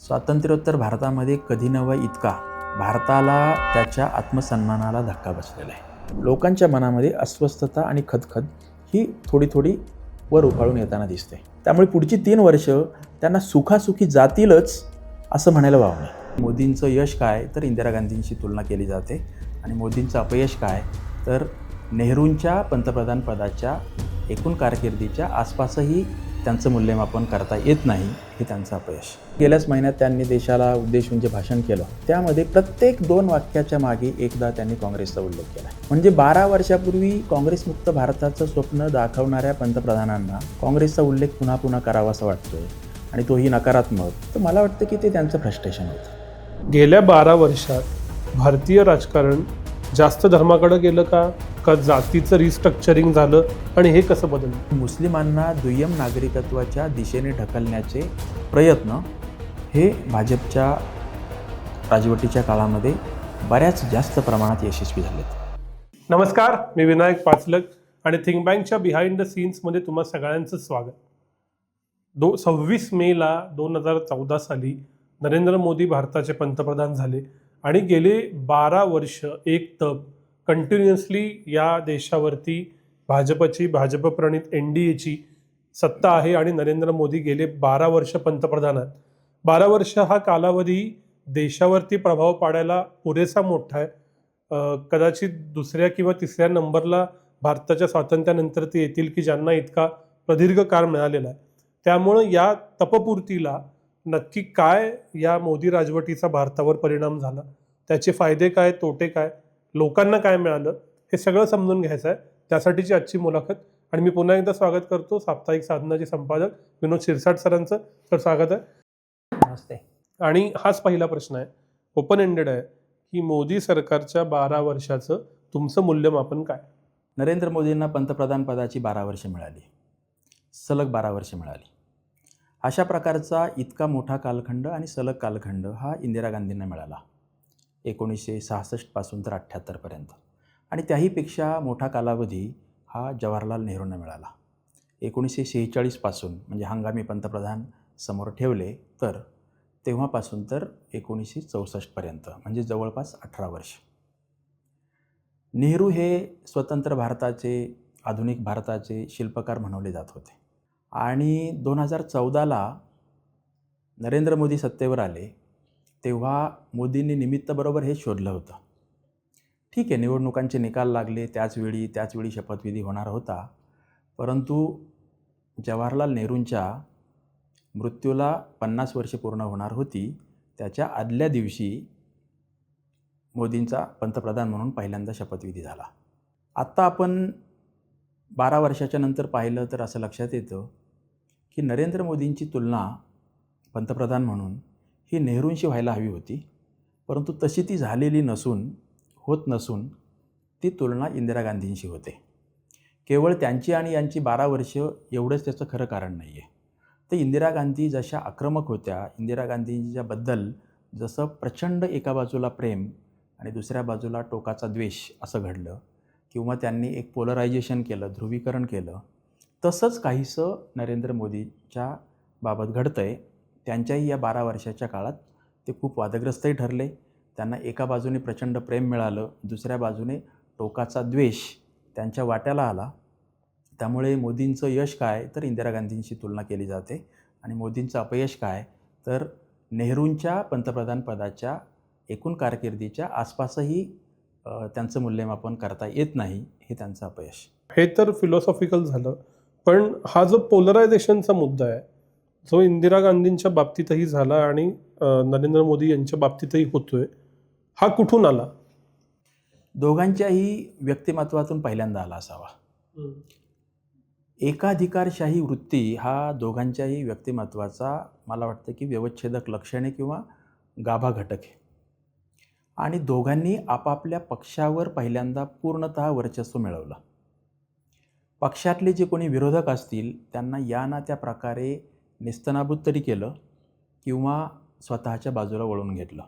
स्वातंत्र्योत्तर भारतामध्ये कधी नव्हा इतका भारताला त्याच्या आत्मसन्मानाला धक्का बसलेला आहे. लोकांच्या मनामध्ये अस्वस्थता आणि खदखद ही थोडी थोडी वर उफाळून येताना दिसते. त्यामुळे पुढची 3 वर्ष त्यांना सुखासुखी जातीलच असं म्हणायला वाव नाही. मोदींचं यश काय तर इंदिरा गांधींशी तुलना केली जाते आणि मोदींचं अपयश काय तर नेहरूंच्या पंतप्रधानपदाच्या एकूण कारकिर्दीच्या आसपासही त्यांचं मूल्यमापन करता येत नाही, हे त्यांचं अपयश. गेल्याच महिन्यात त्यांनी देशाला उद्देशून जे भाषण केलं त्यामध्ये प्रत्येक 2 वाक्याच्या मागे एकदा त्यांनी काँग्रेसचा उल्लेख केला. म्हणजे 12 वर्षापूर्वी काँग्रेसमुक्त भारताचं स्वप्न दाखवणाऱ्या पंतप्रधानांना काँग्रेसचा उल्लेख पुन्हा पुन्हा करावासा वाटतोय आणि तोही नकारात्मक. तर मला वाटतं की ते त्यांचं फ्रस्ट्रेशन होतं. गेल्या 12 वर्षात भारतीय राजकारण जास्त धर्माकडे गेलं का जातीचं रिस्ट्रक्चरिंग झालं आणि हे कसं बदललं? मुस्लिमांना दुय्यम नागरिकत्वाच्या दिशेने ढकलण्याचे प्रयत्न हे भाजपच्या राजवटीच्या काळामध्ये बऱ्याच जास्त प्रमाणात यशस्वी झालेत. नमस्कार, मी विनायक पाचलक आणि थिंक बँकच्या बिहाइंड द सीन्समध्ये तुम्हा सगळ्यांचं स्वागत. 26 मेला 2014 साली नरेंद्र मोदी भारताचे पंतप्रधान झाले आणि गेले 12 वर्ष एकतप कंटिन्युअसली या देशावरती भाजप प्रणित NDAची सत्ता आहे आणि नरेंद्र मोदी गेले 12 वर्ष पंतप्रधान आहेत. 12 वर्ष हा कालावधी देशावरती प्रभाव पाडायला पुरेसा मोठा आहे. कदाचित दुसऱ्या किंवा तिसऱ्या नंबरला भारताच्या स्वातंत्र्यानंतर ते येतील की ज्यांना इतका प्रदीर्घ काळ मिळालेला आहे. त्यामुळं या तपपूर्तीला नक्की काय या मोदी राजवटीचा भारतावर परिणाम झाला, त्याचे फायदे काय, तोटे काय, लोकांना काय मिळालं, हे सगळं समजून घ्यायचं आहे. त्यासाठीची आजची मुलाखत. आणि मी पुन्हा एकदा स्वागत करतो साप्ताहिक साधनाचे संपादक विनोद शिरसाट सरांचं. तर स्वागत आहे. नमस्ते. आणि हाच पहिला प्रश्न आहे, ओपन एंडेड आहे, की मोदी सरकारच्या 12 वर्षाचं तुमचं मूल्यमापन काय? नरेंद्र मोदींना पंतप्रधान पदाची 12 वर्ष मिळाली, सलग 12 वर्ष मिळाली. अशा प्रकारचा इतका मोठा कालखंड आणि सलग कालखंड हा इंदिरा गांधींना मिळाला 1966 पासून तर 78 पर्यंत. आणि त्याहीपेक्षा मोठा कालावधी हा जवाहरलाल नेहरूंना मिळाला. 1946 पासून म्हणजे हंगामी पंतप्रधान समोर ठेवले तर तेव्हापासून तर 1964 पर्यंत म्हणजे जवळपास 18 वर्ष. नेहरू हे स्वतंत्र भारताचे, आधुनिक भारताचे शिल्पकार म्हणवले जात होते. आणि 2014ला नरेंद्र मोदी सत्तेवर आले तेव्हा मोदींनी निमित्तबरोबर हे शोधलं होतं. ठीक आहे, निवडणुकांचे निकाल लागले, त्याचवेळी शपथविधी होणार होता. परंतु जवाहरलाल नेहरूंच्या मृत्यूला 50 वर्षे पूर्ण होणार होती. त्याच्या आदल्या दिवशी मोदींचा पंतप्रधान म्हणून पहिल्यांदा शपथविधी झाला. आत्ता आपण 12 वर्षाच्या नंतर पाहिलं तर असं लक्षात येतं की नरेंद्र मोदींची तुलना पंतप्रधान म्हणून ही नेहरूंशी व्हायला हवी होती. परंतु तशी ती झालेली होत नसून ती तुलना इंदिरा गांधींशी होते. केवळ त्यांची आणि यांची 12 वर्ष एवढंच त्याचं खरं कारण नाही आहे. तर इंदिरा गांधी जशा आक्रमक होत्या, इंदिरा गांधींच्याबद्दल जसं प्रचंड एका बाजूला प्रेम आणि दुसऱ्या बाजूला टोकाचा द्वेष असं घडलं किंवा त्यांनी एक पोलरायझेशन केलं, ध्रुवीकरण केलं, तसंच काहीसं नरेंद्र मोदीच्या बाबत घडतं आहे. त्यांच्याही या 12 वर्षाच्या काळात ते खूप वादग्रस्तही ठरले. त्यांना एका बाजूने प्रचंड प्रेम मिळालं, दुसऱ्या बाजूने टोकाचा द्वेष त्यांच्या वाट्याला आला. त्यामुळे मोदींचं यश काय तर इंदिरा गांधींशी तुलना केली जाते आणि मोदींचं अपयश काय तर नेहरूंच्या पंतप्रधानपदाच्या एकूण कारकिर्दीच्या आसपासही त्यांचं मूल्यमापन करता येत नाही, हे त्यांचं अपयश. हे तर फिलॉसॉफिकल झालं, पण हा जो पोलरायझेशनचा मुद्दा आहे, जो इंदिरा गांधींच्या बाबतीतही झाला आणि नरेंद्र मोदी यांच्या बाबतीतही होतोय, हा कुठून आला? दोघांच्याही व्यक्तिमत्वातून पहिल्यांदा आला असावा. एकाधिकारशाही वृत्ती हा दोघांच्याही व्यक्तिमत्वाचा मला वाटतं की व्यवच्छेदक लक्षणे किंवा गाभा घटक आहे. आणि दोघांनी आपापल्या पक्षावर पहिल्यांदा पूर्णतः वर्चस्व मिळवलं. पक्षातले जे कोणी विरोधक असतील त्यांना या ना त्या प्रकारे नेस्तनाबूत तरी केलं किंवा स्वतःच्या बाजूला वळून घेतलं.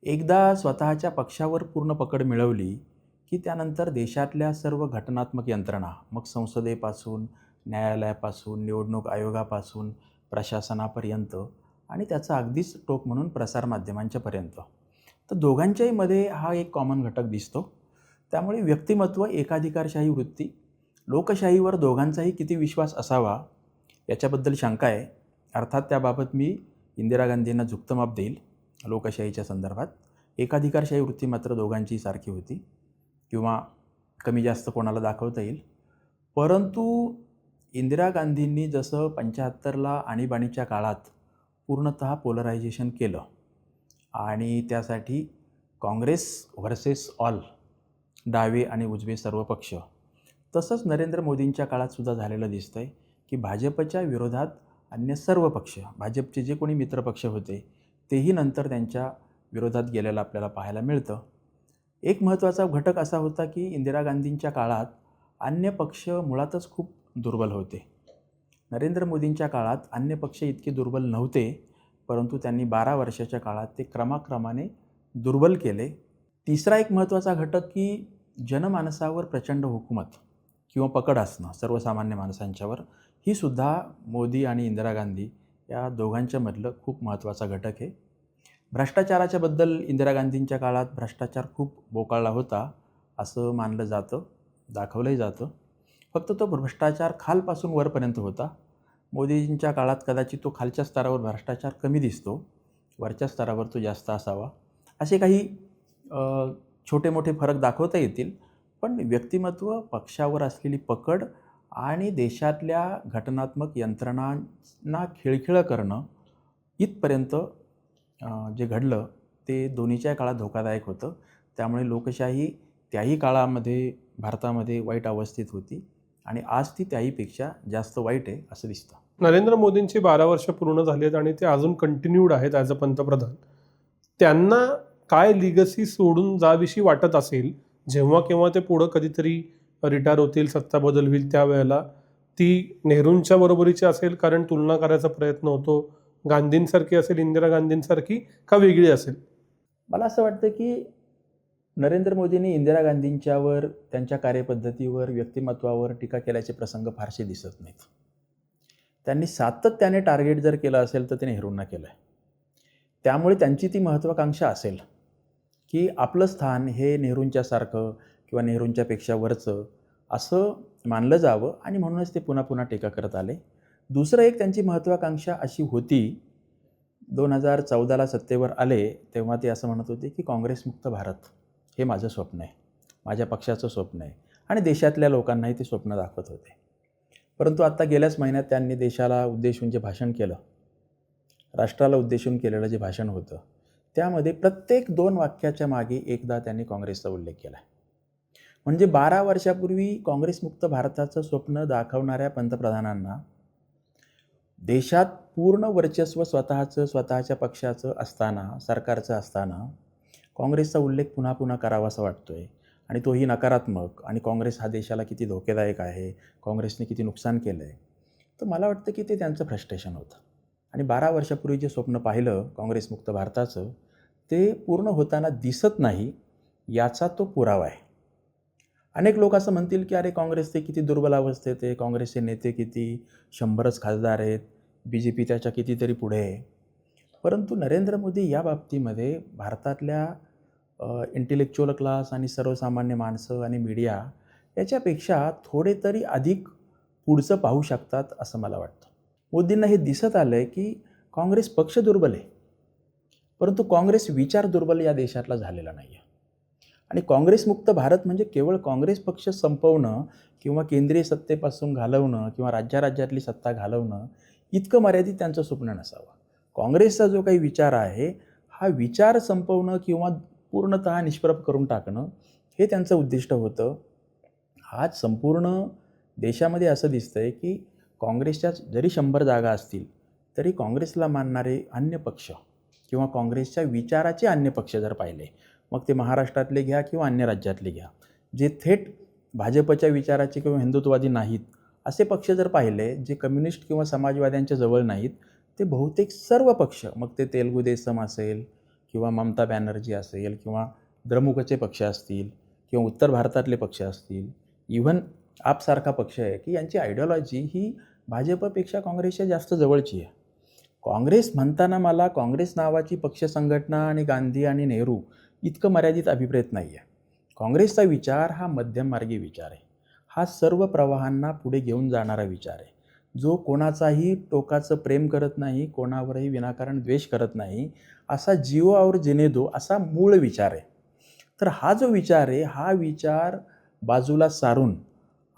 एकदा स्वतःच्या पक्षावर पूर्ण पकड मिळवली की त्यानंतर देशातल्या सर्व घटनात्मक यंत्रणा, मग संसदेपासून न्यायालयापासून निवडणूक आयोगापासून प्रशासनापर्यंत आणि त्याचा अगदीच टोक म्हणून प्रसारमाध्यमांच्यापर्यंत. तर दोघांच्याही मध्ये हा एक कॉमन घटक दिसतो. त्यामुळे व्यक्तिमत्व, एकाधिकारशाही वृत्ती, लोकशाहीवर दोघांचाही किती विश्वास असावा याच्याबद्दल शंका आहे. अर्थात त्याबाबत मी इंदिरा गांधींना झुकतं माप देईल लोकशाहीच्या संदर्भात. एकाधिकारशाही वृत्ती मात्र दोघांची सारखी होती, किंवा कमी जास्त कोणाला दाखवता येईल. परंतु इंदिरा गांधींनी जसं 75ला आणीबाणीच्या काळात पूर्णतः पोलरायझेशन केलं आणि त्यासाठी काँग्रेस व्हर्सेस ऑल, डावे आणि उजवे सर्व पक्ष, तसंच नरेंद्र मोदींच्या काळातसुद्धा झालेलं दिसतं आहे की भाजपच्या विरोधात अन्य सर्व पक्ष, भाजपचे जे कोणी मित्रपक्ष होते तेही नंतर त्यांच्या विरोधात गेलेलं आपल्याला पाहायला मिळतं. एक महत्त्वाचा घटक असा होता की इंदिरा गांधींच्या काळात अन्य पक्ष मुळातच खूप दुर्बल होते. नरेंद्र मोदींच्या काळात अन्य पक्ष इतके दुर्बल नव्हते, परंतु त्यांनी 12 वर्षाच्या काळात ते क्रमाक्रमाने दुर्बल केले. तिसरा एक महत्त्वाचा घटक की जनमानसावर प्रचंड हुकूमत किंवा पकड असणं सर्वसामान्य माणसांच्यावर, ही सुद्धा मोदी आणि इंदिरा गांधी या दोघांच्यामधलं खूप महत्त्वाचा घटक आहे. भ्रष्टाचाराच्या बद्दल इंदिरा गांधींच्या काळात भ्रष्टाचार खूप बोकाळला होता असं मानलं जातं, दाखवलंही जातं. फक्त तो भ्रष्टाचार खालपासून वरपर्यंत होता. मोदींच्या काळात कदाचित तो खालच्या स्तरावर भ्रष्टाचार कमी दिसतो, वरच्या स्तरावर तो जास्त असावा. असे काही छोटे मोठे फरक दाखवता येतील. पण व्यक्तिमत्व, पक्षावर असलेली पकड आणि देशातल्या घटनात्मक यंत्रणांना खिळखिळं करणं इथपर्यंत जे घडलं ते दोन्हीच्या काळात धोकादायक होतं. त्यामुळे लोकशाही त्याही काळामध्ये भारतामध्ये वाईट अवस्थेत होती आणि आज ती त्याहीपेक्षा जास्त वाईट आहे असं दिसतं. नरेंद्र मोदींची 12 वर्ष पूर्ण झाली आहेत आणि ते अजून कंटिन्यूड आहेत ॲज अ पंतप्रधान. त्यांना काय लिगसी सोडून जाविषयी वाटत असेल, जेव्हा केव्हा ते पुढं कधीतरी रिटायर होतील, सत्ता बदल होईल, त्यावेळेला ती नेहरूंच्या बरोबरीची असेल, कारण तुलना करायचा प्रयत्न होतो, गांधींसारखी असेल, इंदिरा गांधींसारखी, का वेगळी असेल? मला असं वाटतं की नरेंद्र मोदींनी इंदिरा गांधींच्यावर, त्यांच्या कार्यपद्धतीवर, व्यक्तिमत्वावर टीका केल्याचे प्रसंग फारसे दिसत नाहीत. त्यांनी सातत्याने टार्गेट जर केलं असेल तर ते नेहरूंना केलं आहे. त्यामुळे त्यांची ती महत्त्वाकांक्षा असेल की आपलं स्थान हे नेहरूंच्यासारखं किंवा नेहरूंच्यापेक्षा वरचं असं मानलं जावं, आणि म्हणूनच ते पुन्हा पुन्हा टीका करत आले. दुसरं एक त्यांची महत्त्वाकांक्षा अशी होती, 2014ला सत्तेवर आले तेव्हा ते असं म्हणत होते की काँग्रेसमुक्त भारत हे माझं स्वप्न आहे, माझ्या पक्षाचं स्वप्न आहे, आणि देशातल्या लोकांनाही ते स्वप्न दाखवत होते. परंतु आत्ता गेल्याच महिन्यात त्यांनी देशाला उद्देशून जे भाषण केलं, राष्ट्राला उद्देशून केलेलं जे भाषण होतं, त्यामध्ये प्रत्येक 2 वाक्याच्या मागे एकदा त्यांनी काँग्रेसचा उल्लेख केला आहे. म्हणजे 12 वर्षापूर्वी काँग्रेसमुक्त भारताचं स्वप्न दाखवणाऱ्या पंतप्रधानांना देशात पूर्ण वर्चस्व स्वतःच्या पक्षाचं असताना, सरकारचं असताना, काँग्रेसचा उल्लेख पुन्हा पुन्हा करावासा वाटतोय, आणि तोही नकारात्मक, आणि काँग्रेस हा देशाला किती धोकेदायक आहे, काँग्रेसने किती नुकसान केलं आहे. तर मला वाटतं की ते त्यांचं फ्रस्ट्रेशन होतं, आणि 12 वर्षापूर्वी जे स्वप्न पाहिलं काँग्रेसमुक्त भारताचं ते पूर्ण होताना दिसत नाही याचा तो पुरावा आहे. अनेक लोक असं म्हणतील की अरे काँग्रेसचे किती दुर्बल अवस्थेत आहे, काँग्रेसचे नेते किती 100च खासदार आहेत, BJP त्याच्या कितीतरी पुढे आहे. परंतु नरेंद्र मोदी या बाबतीमध्ये भारतातल्या इंटेलेक्च्युअल क्लास आणि सर्वसामान्य माणसं आणि मीडिया याच्यापेक्षा थोडे तरी अधिक पुढचं पाहू शकतात असं मला वाटतं. मोदींना हे दिसत आलं आहे की काँग्रेस पक्ष दुर्बल आहे, परंतु काँग्रेस विचार दुर्बल या देशातला झालेला नाही आहे. आणि काँग्रेसमुक्त भारत म्हणजे केवळ काँग्रेस पक्ष संपवणं किंवा केंद्रीय सत्तेपासून घालवणं किंवा राज्यातली सत्ता घालवणं इतकं मर्यादित त्यांचं स्वप्न नसावं. काँग्रेसचा जो काही विचार आहे हा विचार संपवणं किंवा पूर्णतः निष्प्रभ करून टाकणं हे त्यांचं उद्दिष्ट होतं. आज संपूर्ण देशामध्ये असं दिसतं आहे की काँग्रेसच्या जरी 100 जागा असतील तरी काँग्रेसला मानणारे अन्य पक्ष किंवा काँग्रेसच्या विचाराचे अन्य पक्ष जर पाहिले, मग ते महाराष्ट्रातले घ्या किंवा अन्य राज्यातले घ्या, जे थेट भाजपच्या विचाराचे किंवा हिंदुत्ववादी नाहीत असे पक्ष जर पाहिले, जे कम्युनिस्ट किंवा समाजवाद्यांच्या जवळ नाहीत, ते बहुतेक सर्व पक्ष, मग ते तेलगू देसम असेल किंवा ममता बॅनर्जी असेल किंवा द्रमुकचे पक्ष असतील किंवा उत्तर भारतातले पक्ष असतील, इव्हन आपसारखा पक्ष आहे की यांची आयडिओलॉजी ही भाजपपेक्षा काँग्रेसच्या जास्त जवळची आहे. काँग्रेस म्हणताना मला काँग्रेस नावाची पक्ष संघटना आणि गांधी आणि नेहरू इतकं मर्यादित अभिप्रेत नाही आहे. काँग्रेसचा विचार हा मध्यममार्गी विचार आहे. हा सर्व प्रवाहांना पुढे घेऊन जाणारा विचार आहे, जो कोणाचाही टोकाचं प्रेम करत नाही, कोणावरही विनाकारण द्वेष करत नाही, असा जिओ और जीने दो असा मूळ विचार आहे. तर हा जो विचार आहे, हा विचार बाजूला सारून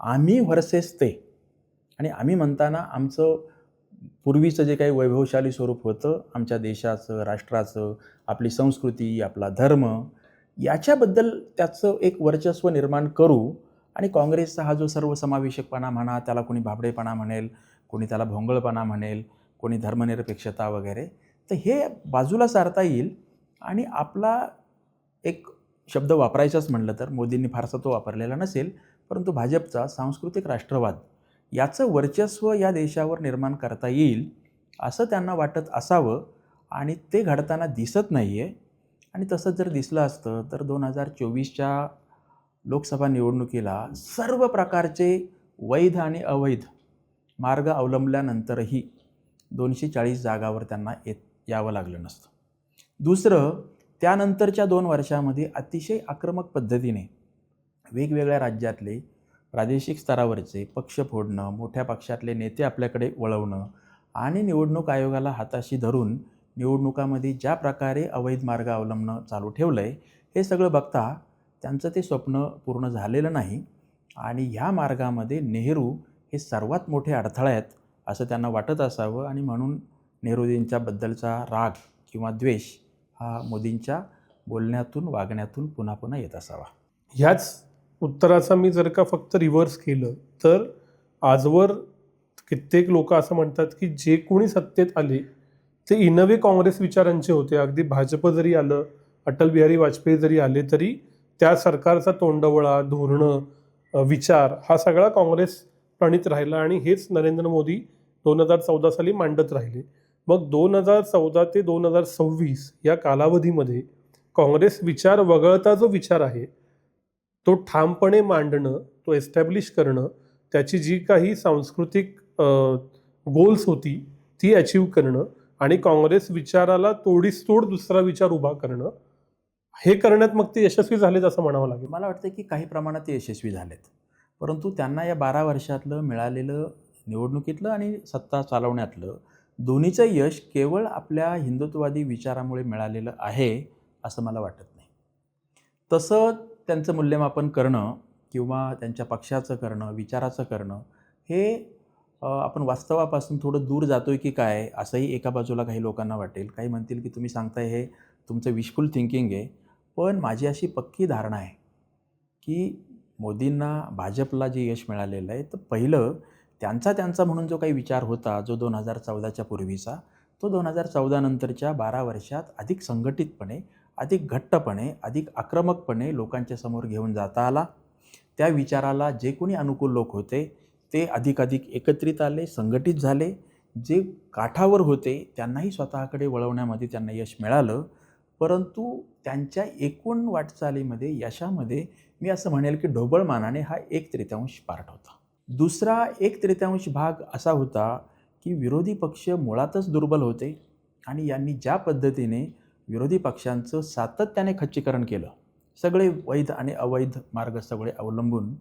आम्ही व्हर्सेस ते, आणि आम्ही म्हणताना आमचं पूर्वीचं जे काही वैभवशाली स्वरूप होतं आमच्या देशाचं, राष्ट्राचं, आपली संस्कृती, आपला धर्म, याच्याबद्दल त्याचं एक वर्चस्व निर्माण करू. आणि काँग्रेसचा हा जो सर्वसमावेशकपणा म्हणा, त्याला कोणी भाबडेपणा म्हणेल, कोणी त्याला भोंगळपणा म्हणेल, कोणी धर्मनिरपेक्षता वगैरे, तर हे बाजूला सारता येईल. आणि आपला एक शब्द वापरायचाच म्हणलं तर मोदींनी फारसा तो वापरलेला नसेल, परंतु भाजपचा सांस्कृतिक राष्ट्रवाद याचं वर्चस्व या देशावर निर्माण करता येईल असं त्यांना वाटत असावं, आणि ते घडताना दिसत नाही आहे. आणि तसं जर दिसलं असतं तर 2024च्या लोकसभा निवडणुकीला सर्व प्रकारचे वैध आणि अवैध मार्ग अवलंबल्यानंतरही 240 जागावर त्यांना यावं लागलं नसतं. दुसरं, त्यानंतरच्या 2 वर्षामध्ये अतिशय आक्रमक पद्धतीने वेगवेगळ्या राज्यातले प्रादेशिक स्तरावरचे पक्ष फोडणं, मोठ्या पक्षातले नेते आपल्याकडे वळवणं आणि निवडणूक आयोगाला हाताशी धरून निवडणुकामध्ये ज्या प्रकारे अवैध मार्ग अवलंबणं चालू ठेवलं आहे, हे सगळं बघता त्यांचं ते स्वप्न पूर्ण झालेलं नाही. आणि ह्या मार्गामध्ये नेहरू हे सर्वात मोठे अडथळा आहेत असं त्यांना वाटत असावं, आणि म्हणून नेहरूजींच्याबद्दलचा राग किंवा द्वेष हा मोदींच्या बोलण्यातून, वागण्यातून पुन्हा पुन्हा येत असावा. ह्याच उत्तराचा मी जर का फक्त रिव्हर्स केलं तर आजवर कित्येक लोक असं म्हणतात की जे कोणी सत्तेत आले ते इन अ वे काँग्रेस विचारांचे होते. अगदी भाजप जरी आलं, अटल बिहारी वाजपेयी जरी आले, तरी त्या सरकारचा तोंडवळा, धोरणं, विचार हा सगळा काँग्रेस प्रणित राहिला. आणि हेच नरेंद्र मोदी 2014 साली मांडत राहिले. मग 2014 ते 2026 या कालावधीमध्ये काँग्रेस विचार वगळता जो विचार आहे तो ठामपणे मांडणं, तो एस्टॅब्लिश करणं, त्याची जी काही सांस्कृतिक गोल्स होती ती अचीव करणं आणि काँग्रेस विचाराला तोडीसतोड दुसरा विचार उभा करणं, हे करण्यात मग ते यशस्वी झालेत असं म्हणावं लागेल. मला वाटतं की काही प्रमाणात ते यशस्वी झालेत, परंतु त्यांना या 12 वर्षातलं मिळालेलं निवडणुकीतलं आणि सत्ता चालवण्यातलं दोन्हीचं यश केवळ आपल्या हिंदुत्ववादी विचारामुळे मिळालेलं आहे असं मला वाटत नाही. तसं त्यांचं मूल्यमापन करणं किंवा त्यांच्या पक्षाचं करणं, विचाराचं करणं, हे आपण वास्तवापासून थोडं दूर जातोय की काय असंही एका बाजूला काही लोकांना वाटेल. काही म्हणतील की तुम्ही सांगताय हे तुमचं विशफुल थिंकिंग आहे. पण माझी अशी पक्की धारणा आहे की मोदींना, भाजपला जे यश मिळालेलं आहे, तर पहिलं त्यांचा म्हणून जो काही विचार होता जो 2014च्या पूर्वीचा, तो 2014 नंतरच्या 12 वर्षात अधिक संघटितपणे, अधिक घट्टपणे, अधिक आक्रमकपणे लोकांच्या समोर घेऊन जाता आला. त्या विचाराला जे कोणी अनुकूल लोक होते ते अधिकाधिक एकत्रित आले, संघटित झाले. जे काठावर होते त्यांनाही स्वतःकडे वळवण्यामध्ये त्यांना यश मिळालं. परंतु त्यांच्या एकूण वाटचालीमध्ये, यशामध्ये मी असं म्हणेल की ढोबळमानाने हा 1/3 पार्ट होता. दुसरा 1/3 भाग असा होता की विरोधी पक्ष मुळातच दुर्बल होते आणि यांनी ज्या पद्धतीने विरोधी पक्षांचं सातत्याने खच्चीकरण केलं, सगळे वैध आणि अवैध मार्ग सगळे अवलंबून,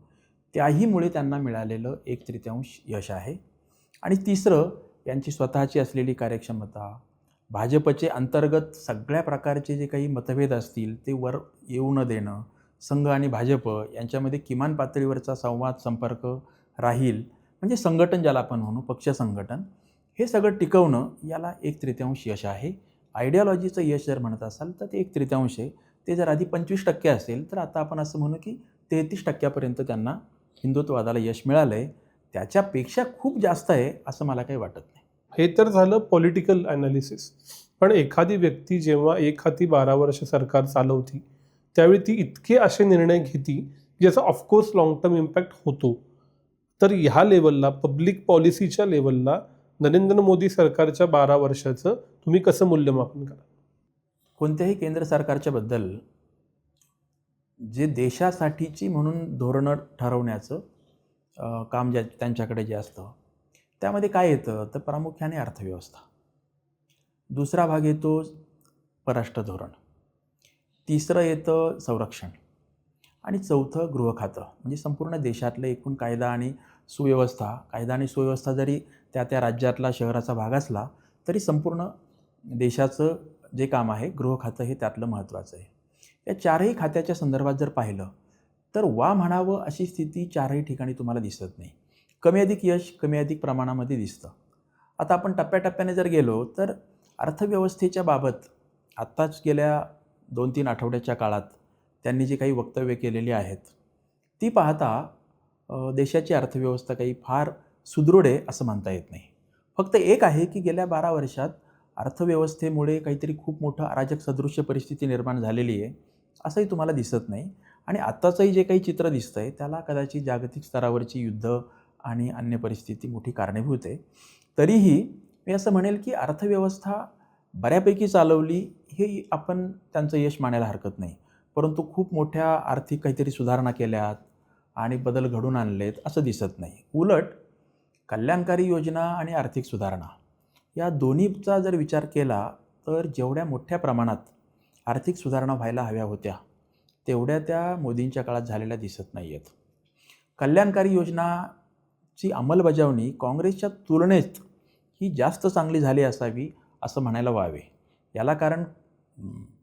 त्याहीमुळे त्यांना मिळालेलं 1/3 यश आहे. आणि तिसरं, यांची स्वतःची असलेली कार्यक्षमता, भाजपचे अंतर्गत सगळ्या प्रकारचे जे काही मतभेद असतील ते वर येऊ न देणं, संघ आणि भाजप यांच्यामध्ये किमान पातळीवरचा संवाद, संपर्क राहील, म्हणजे संघटन ज्याला आपण म्हणू, पक्ष संघटन, हे सगळं टिकवणं, याला 1/3 यश आहे. आयडियॉलॉजीचं यश जर म्हणत असाल तर ते 1/3 आहे. ते जर आधी 25% असेल तर आता आपण असं म्हणू की 33% त्यांना हिंदुत्ववादाला यश मिळालं आहे. त्याच्यापेक्षा खूप जास्त आहे असं मला काही वाटत नाही. हे तर झालं पॉलिटिकल ॲनालिसिस. पण एखादी व्यक्ती जेव्हा एक हाती 12 वर्ष सरकार चालवती त्यावेळी ती इतके असे निर्णय घेती ज्याचा ऑफकोर्स लॉंग टर्म इम्पॅक्ट होतो. तर ह्या लेवलला, पब्लिक पॉलिसीच्या लेवलला नरेंद्र मोदी सरकारच्या 12 वर्षाचं तुम्ही कसं मूल्यमापन करा? कोणत्याही केंद्र सरकारच्या बद्दल जे देशासाठीची म्हणून धोरणं ठरवण्याचं काम त्यांच्याकडे जे असतं, त्यामध्ये काय येतं तर प्रामुख्याने अर्थव्यवस्था. दुसरा भाग येतो परराष्ट्र धोरण, तिसरं येतं संरक्षण आणि चौथं गृह खातं. म्हणजे संपूर्ण देशातलं एकूण कायदा आणि सुव्यवस्था जरी त्या राज्यातला शहराचा भाग असला तरी संपूर्ण देशाचं जे काम आहे गृह खातं हे त्यातलं महत्त्वाचं आहे. या चारही खात्याच्या संदर्भात जर पाहिलं तर वा म्हणावं अशी स्थिती चारही ठिकाणी तुम्हाला दिसत नाही. कमी अधिक यश कमी अधिक प्रमाणामध्ये दिसतं. आता आपण टप्प्याटप्प्याने जर गेलो तर अर्थव्यवस्थेच्या बाबत आत्ताच गेल्या 2-3 आठवड्याच्या काळात त्यांनी जी काही वक्तव्य केलेली आहेत ती पाहता देशाची अर्थव्यवस्था काही फार सुदृढ आहे असं म्हणता येत नाही. फक्त एक आहे की गेल्या 12 वर्षात अर्थव्यवस्थेमुळे काहीतरी खूप मोठं अराजक सदृश्य परिस्थिती निर्माण झालेली आहे असंही तुम्हाला दिसत नाही. आणि आत्ताचंही जे काही चित्र दिसतं आहे त्याला कदाचित जागतिक स्तरावरची युद्ध आणि अन्य परिस्थिती मोठी कारणीभूत आहे. तरीही मी असं म्हणेल की अर्थव्यवस्था बऱ्यापैकी चालवली हे आपण त्यांचं यश मानायला हरकत नाही. परंतु खूप मोठ्या आर्थिक काहीतरी सुधारणा केल्यात आणि बदल घडून आणलेत असं दिसत नाही. उलट कल्याणकारी योजना आणि आर्थिक सुधारणा या दोन्हीचा जर विचार केला तर जेवढ्या मोठ्या प्रमाणात आर्थिक सुधारणा व्हायला हव्या होत्या तेवढ्या त्या मोदींच्या काळात झालेल्या दिसत नाही आहेत. कल्याणकारी योजनाची अंमलबजावणी काँग्रेसच्या तुलनेत ही जास्त चांगली झाली असावी असं म्हणायला वावे. याला कारण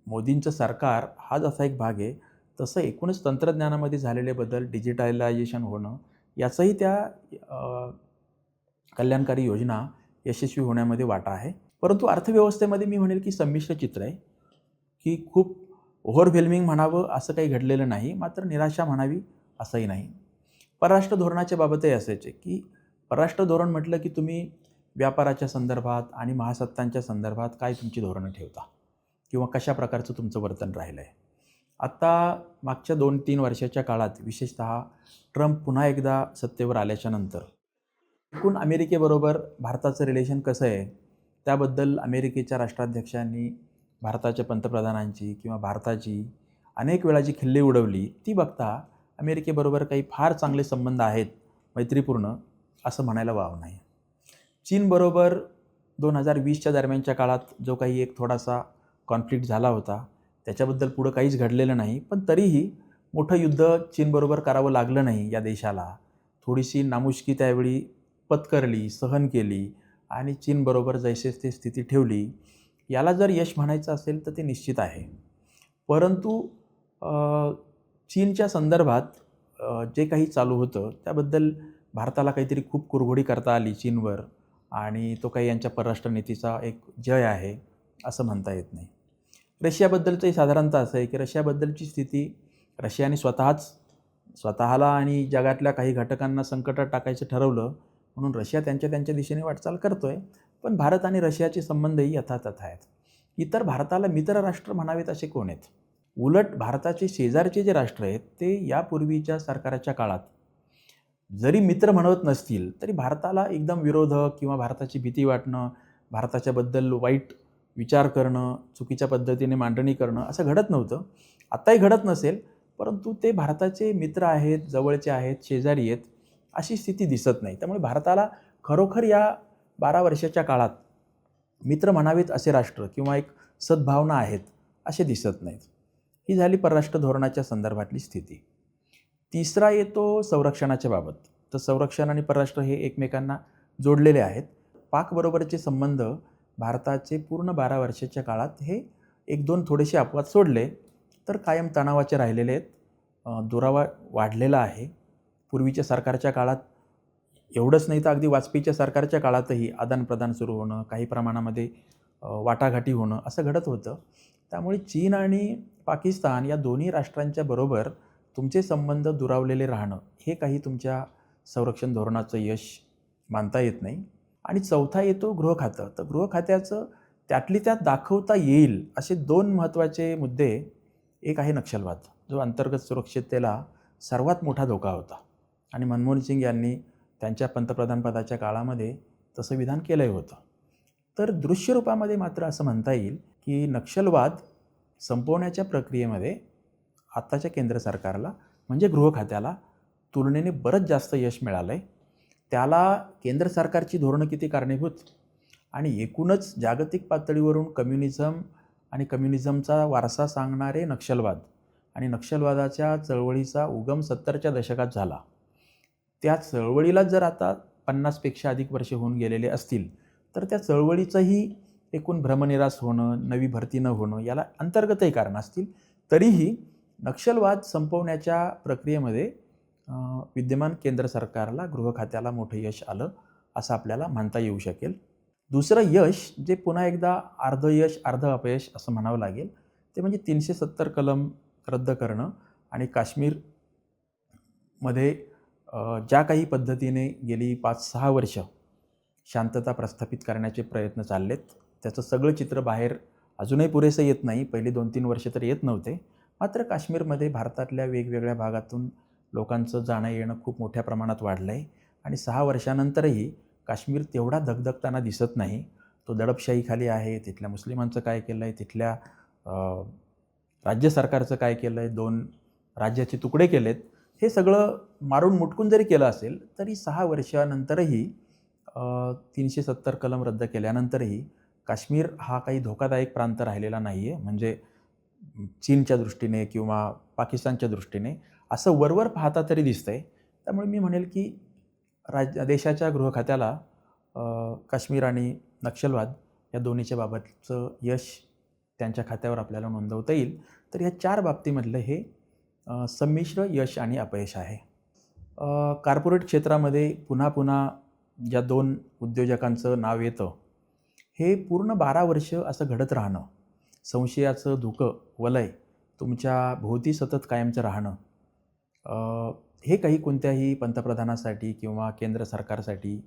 मोदींचं सरकार हाच असा एक भाग आहे. तसं एकूणच तंत्रज्ञानामध्ये झालेले बदल, डिजिटलायझेशन होणं याचाही त्या कल्याणकारी योजना यशस्वी होण्यामध्ये वाटा आहे. परंतु अर्थव्यवस्थेमध्ये मी म्हणेल की संमिश्र चित्र आहे की खूप ओव्हरवेल्मिंग म्हणावं असं काही घडलेलं नाही, मात्र निराशा म्हणावी असंही नाही. परराष्ट्र धोरणाच्या बाबतही असेच आहे की परराष्ट्र धोरण म्हटलं की तुम्ही व्यापाराच्या संदर्भात आणि महासत्तांच्या संदर्भात काय तुमची धोरणं ठेवता किंवा कशा प्रकारचं तुमचं वर्तन राहिलं आहे. आत्ता मागच्या 2-3 वर्षाच्या काळात विशेषतः ट्रम्प पुन्हा एकदा सत्तेवर आल्याच्यानंतर एकूण अमेरिकेबरोबर भारताचं रिलेशन कसं आहे त्याबद्दल अमेरिकेच्या राष्ट्राध्यक्षांनी भारताच्या पंतप्रधानांची किंवा भारताची अनेक वेळा जी खिल्ली उडवली ती बघता अमेरिकेबरोबर काही फार चांगले संबंध आहेत, मैत्रीपूर्ण असं म्हणायला वाव नाही. चीनबरोबर 2020च्या दरम्यानच्या काळात जो काही एक थोडासा कॉन्फ्लिक्ट झाला होता त्याच्याबद्दल पुढं काहीच घडलेलं नाही, पण तरीही मोठं युद्ध चीनबरोबर करावं लागलं नाही या देशाला. थोडीशी नामुष्की त्यावेळी पत्करली, सहन केली आणि चीनबरोबर जैसे ते स्थिती ठेवली. याला जर यश म्हणायचं असेल तर ते निश्चित आहे. परंतु चीनच्या संदर्भात जे काही चालू होतं त्याबद्दल भारताला काहीतरी खूप कुरघोडी करता आली चीनवर आणि तो काही यांच्या परराष्ट्र नीतीचा एक जय आहे असं म्हणता येत नाही. रशियाबद्दलचंही साधारणतः असं आहे की रशियाबद्दलची स्थिती रशियाने स्वतःला आणि जगातल्या काही घटकांना संकटात टाकायचं ठरवलं म्हणून रशिया त्यांच्या दिशेने वाटचाल करतो आहे. पण भारत आणि रशियाचे संबंधही यथातथ आहेत. इतर भारताला मित्रराष्ट्र म्हणावेत असे कोण आहेत? उलट भारताचे शेजारचे जे राष्ट्र आहेत ते यापूर्वीच्या सरकाराच्या काळात जरी मित्र म्हणत नसतील तरी भारताला एकदम विरोधक किंवा भारताची भीती वाटणं, भारताच्याबद्दल वाईट विचार करणं, चुकीच्या पद्धतीने मांडणी करणं असं घडत नव्हतं. आत्ताही घडत नसेल, परंतु ते भारताचे मित्र आहेत, जवळचे आहेत, शेजारी आहेत अशी स्थिती दिसत नाही. त्यामुळे भारताला खरोखर या 12 वर्षाच्या काळात मित्र म्हणावेत असे राष्ट्र किंवा एक सद्भावना आहेत असे दिसत नाहीत. ही झाली परराष्ट्र धोरणाच्या संदर्भातली स्थिती. तिसरा येतो संरक्षणाच्या बाबत. तर संरक्षण आणि परराष्ट्र हे एकमेकांना जोडलेले आहेत. पाकबरोबरचे संबंध भारताचे पूर्ण 12 वर्षाच्या काळात हे 1-2 थोडेसे अपवाद सोडले तर कायम तणावाचे राहिलेले आहेत. दुरावा वाढलेला आहे. पूर्वीच्या सरकारच्या काळात एवढंच नाही तर अगदी वाजपेयीच्या सरकारच्या काळातही आदानप्रदान सुरू होणं, काही प्रमाणामध्ये वाटाघाटी होणं असं घडत होतं. त्यामुळे चीन आणि पाकिस्तान या दोन्ही राष्ट्रांच्या बरोबर तुमचे संबंध दुरावलेले राहणं हे काही तुमच्या संरक्षण धोरणाचं यश मानता येत नाही. आणि चौथा येतो गृह खातं. तर गृह खात्याचं त्यातली त्यात दाखवता येईल असे 2 महत्त्वाचे मुद्दे. एक आहे नक्षलवाद, जो अंतर्गत सुरक्षिततेला सर्वात मोठा धोका होता आणि मनमोहन सिंग यांनी त्यांच्या पंतप्रधानपदाच्या काळामध्ये तसं विधान केलंही होतं. तर दृश्य रूपामध्ये मात्र असं म्हणता येईल की नक्षलवाद संपवण्याच्या प्रक्रियेमध्ये आत्ताच्या केंद्र सरकारला म्हणजे गृह खात्याला तुलनेने बरंच जास्त यश मिळालं आहे. त्याला केंद्र सरकारची धोरणं किती कारणीभूत आणि एकूणच जागतिक पातळीवरून कम्युनिझम आणि कम्युनिझमचा वारसा सांगणारे नक्षलवाद आणि नक्षलवादाच्या चळवळीचा उगम 70च्या दशकात झाला. त्या चळवळीला जर आता 50पेक्षा अधिक वर्षे होऊन गेलेले असतील तर त्या चळवळीचंही एकूण भ्रमनिरास होणं, नवी भरती न होणं याला अंतर्गतही कारणं असतील. तरीही नक्षलवाद संपवण्याच्या प्रक्रियेमध्ये विद्यमान केंद्र सरकारला, गृह खात्याला मोठं यश आलं असं आपल्याला म्हणता येऊ शकेल. दुसरं यश जे पुन्हा एकदा अर्ध यश अर्ध अपयश असं म्हणावं लागेल ते म्हणजे 370 कलम रद्द करणं आणि काश्मीरमध्ये ज्या काही पद्धतीने गेली 5-6 वर्ष शांतता प्रस्थापित करण्याचे प्रयत्न चाललेत त्याचं सगळं चित्र बाहेर अजूनही पुरेसं येत नाही. पहिली 2-3 वर्ष तर येत नव्हते. मात्र काश्मीरमध्ये भारतातल्या वेगवेगळ्या भागातून लोकांचं जाणं येणं खूप मोठ्या प्रमाणात वाढलं आहे आणि 6 वर्षानंतरही काश्मीर तेवढा धगधगताना दिसत नाही. तो दडपशाहीखाली आहे. तिथल्या मुस्लिमांचं काय केलं आहे, तिथल्या राज्य सरकारचं काय केलं आहे, 2 राज्याचे तुकडे केलेत, हे सगळं मारून मुटकून जरी केलं असेल तरी 6 वर्षानंतरही 370 कलम रद्द केल्यानंतरही काश्मीर हा काही धोकादायक प्रांत राहिलेला नाही आहे. म्हणजे चीनच्या दृष्टीने किंवा पाकिस्तानच्या दृष्टीने असं वरवर पाहता तरी दिसतं आहे. त्यामुळे मी म्हणेल की देशाच्या गृह खात्याला काश्मीर आणि नक्षलवाद या दोन्हीच्या बाबतचं यश त्यांच्या खात्यावर आपल्याला नोंदवता येईल. तर ह्या 4 बाबतीमधलं हे संमिश्र यश आणि अपयश आहे. कॉर्पोरेट क्षेत्रामध्ये पुन्हा पुन्हा ज्या 2 उद्योजकांचं नाव येतं हे पूर्ण 12 वर्ष असं घडत राहणं, संशयाचं धुकं वलय तुमच्या भोवती सतत कायमचं राहणं, हे काही कोणत्याही पंतप्रधानासाठी किंवा केंद्र सरकारसाठी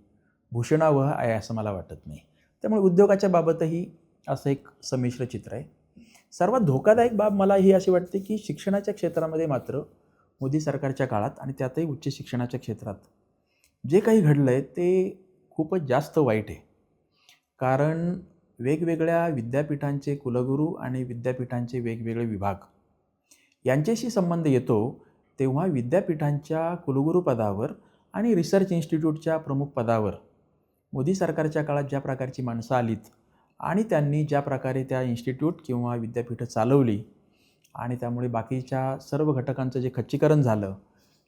भूषणावह आहे असं मला वाटत नाही. त्यामुळे उद्योगाच्या बाबतही असं एक संमिश्र चित्र आहे. सर्वात धोकादायक बाब मला ही अशी वाटते की शिक्षणाच्या क्षेत्रामध्ये मात्र मोदी सरकारच्या काळात आणि त्यातही उच्च शिक्षणाच्या क्षेत्रात जे काही घडलं आहे ते खूपच जास्त वाईट आहे. कारण वेगवेगळ्या विद्यापीठांचे कुलगुरू आणि विद्यापीठांचे वेगवेगळे विभाग यांच्याशी संबंध येतो तेव्हा विद्यापीठांच्या कुलगुरू पदावर आणि रिसर्च इन्स्टिट्यूटच्या प्रमुख पदावर मोदी सरकारच्या काळात ज्या प्रकारची माणसं आलीत आणि त्यांनी ज्या प्रकारे त्या इन्स्टिट्यूट किंवा विद्यापीठं चालवली आणि त्यामुळे बाकीच्या सर्व घटकांचं जे खच्चीकरण झालं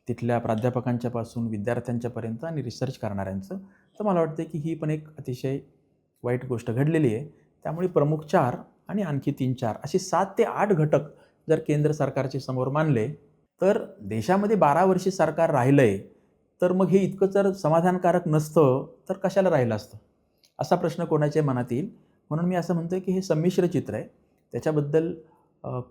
तिथल्या प्राध्यापकांच्यापासून विद्यार्थ्यांच्यापर्यंत आणि रिसर्च करणाऱ्यांचं, तर मला वाटतं की ही पण एक अतिशय वाईट गोष्ट घडलेली आहे. त्यामुळे प्रमुख 4 आणि आणखी 3-4 असे 7 ते 8 घटक जर केंद्र सरकारचे समोर मानले तर देशामध्ये 12 वर्षे सरकार राहिलं आहे तर मग हे इतकं जर समाधानकारक नसतं तर कशाला राहिलं असतं असा प्रश्न कोणाच्या मनात येईल. म्हणून मी असं म्हणतो की हे संमिश्र चित्र आहे. त्याच्याबद्दल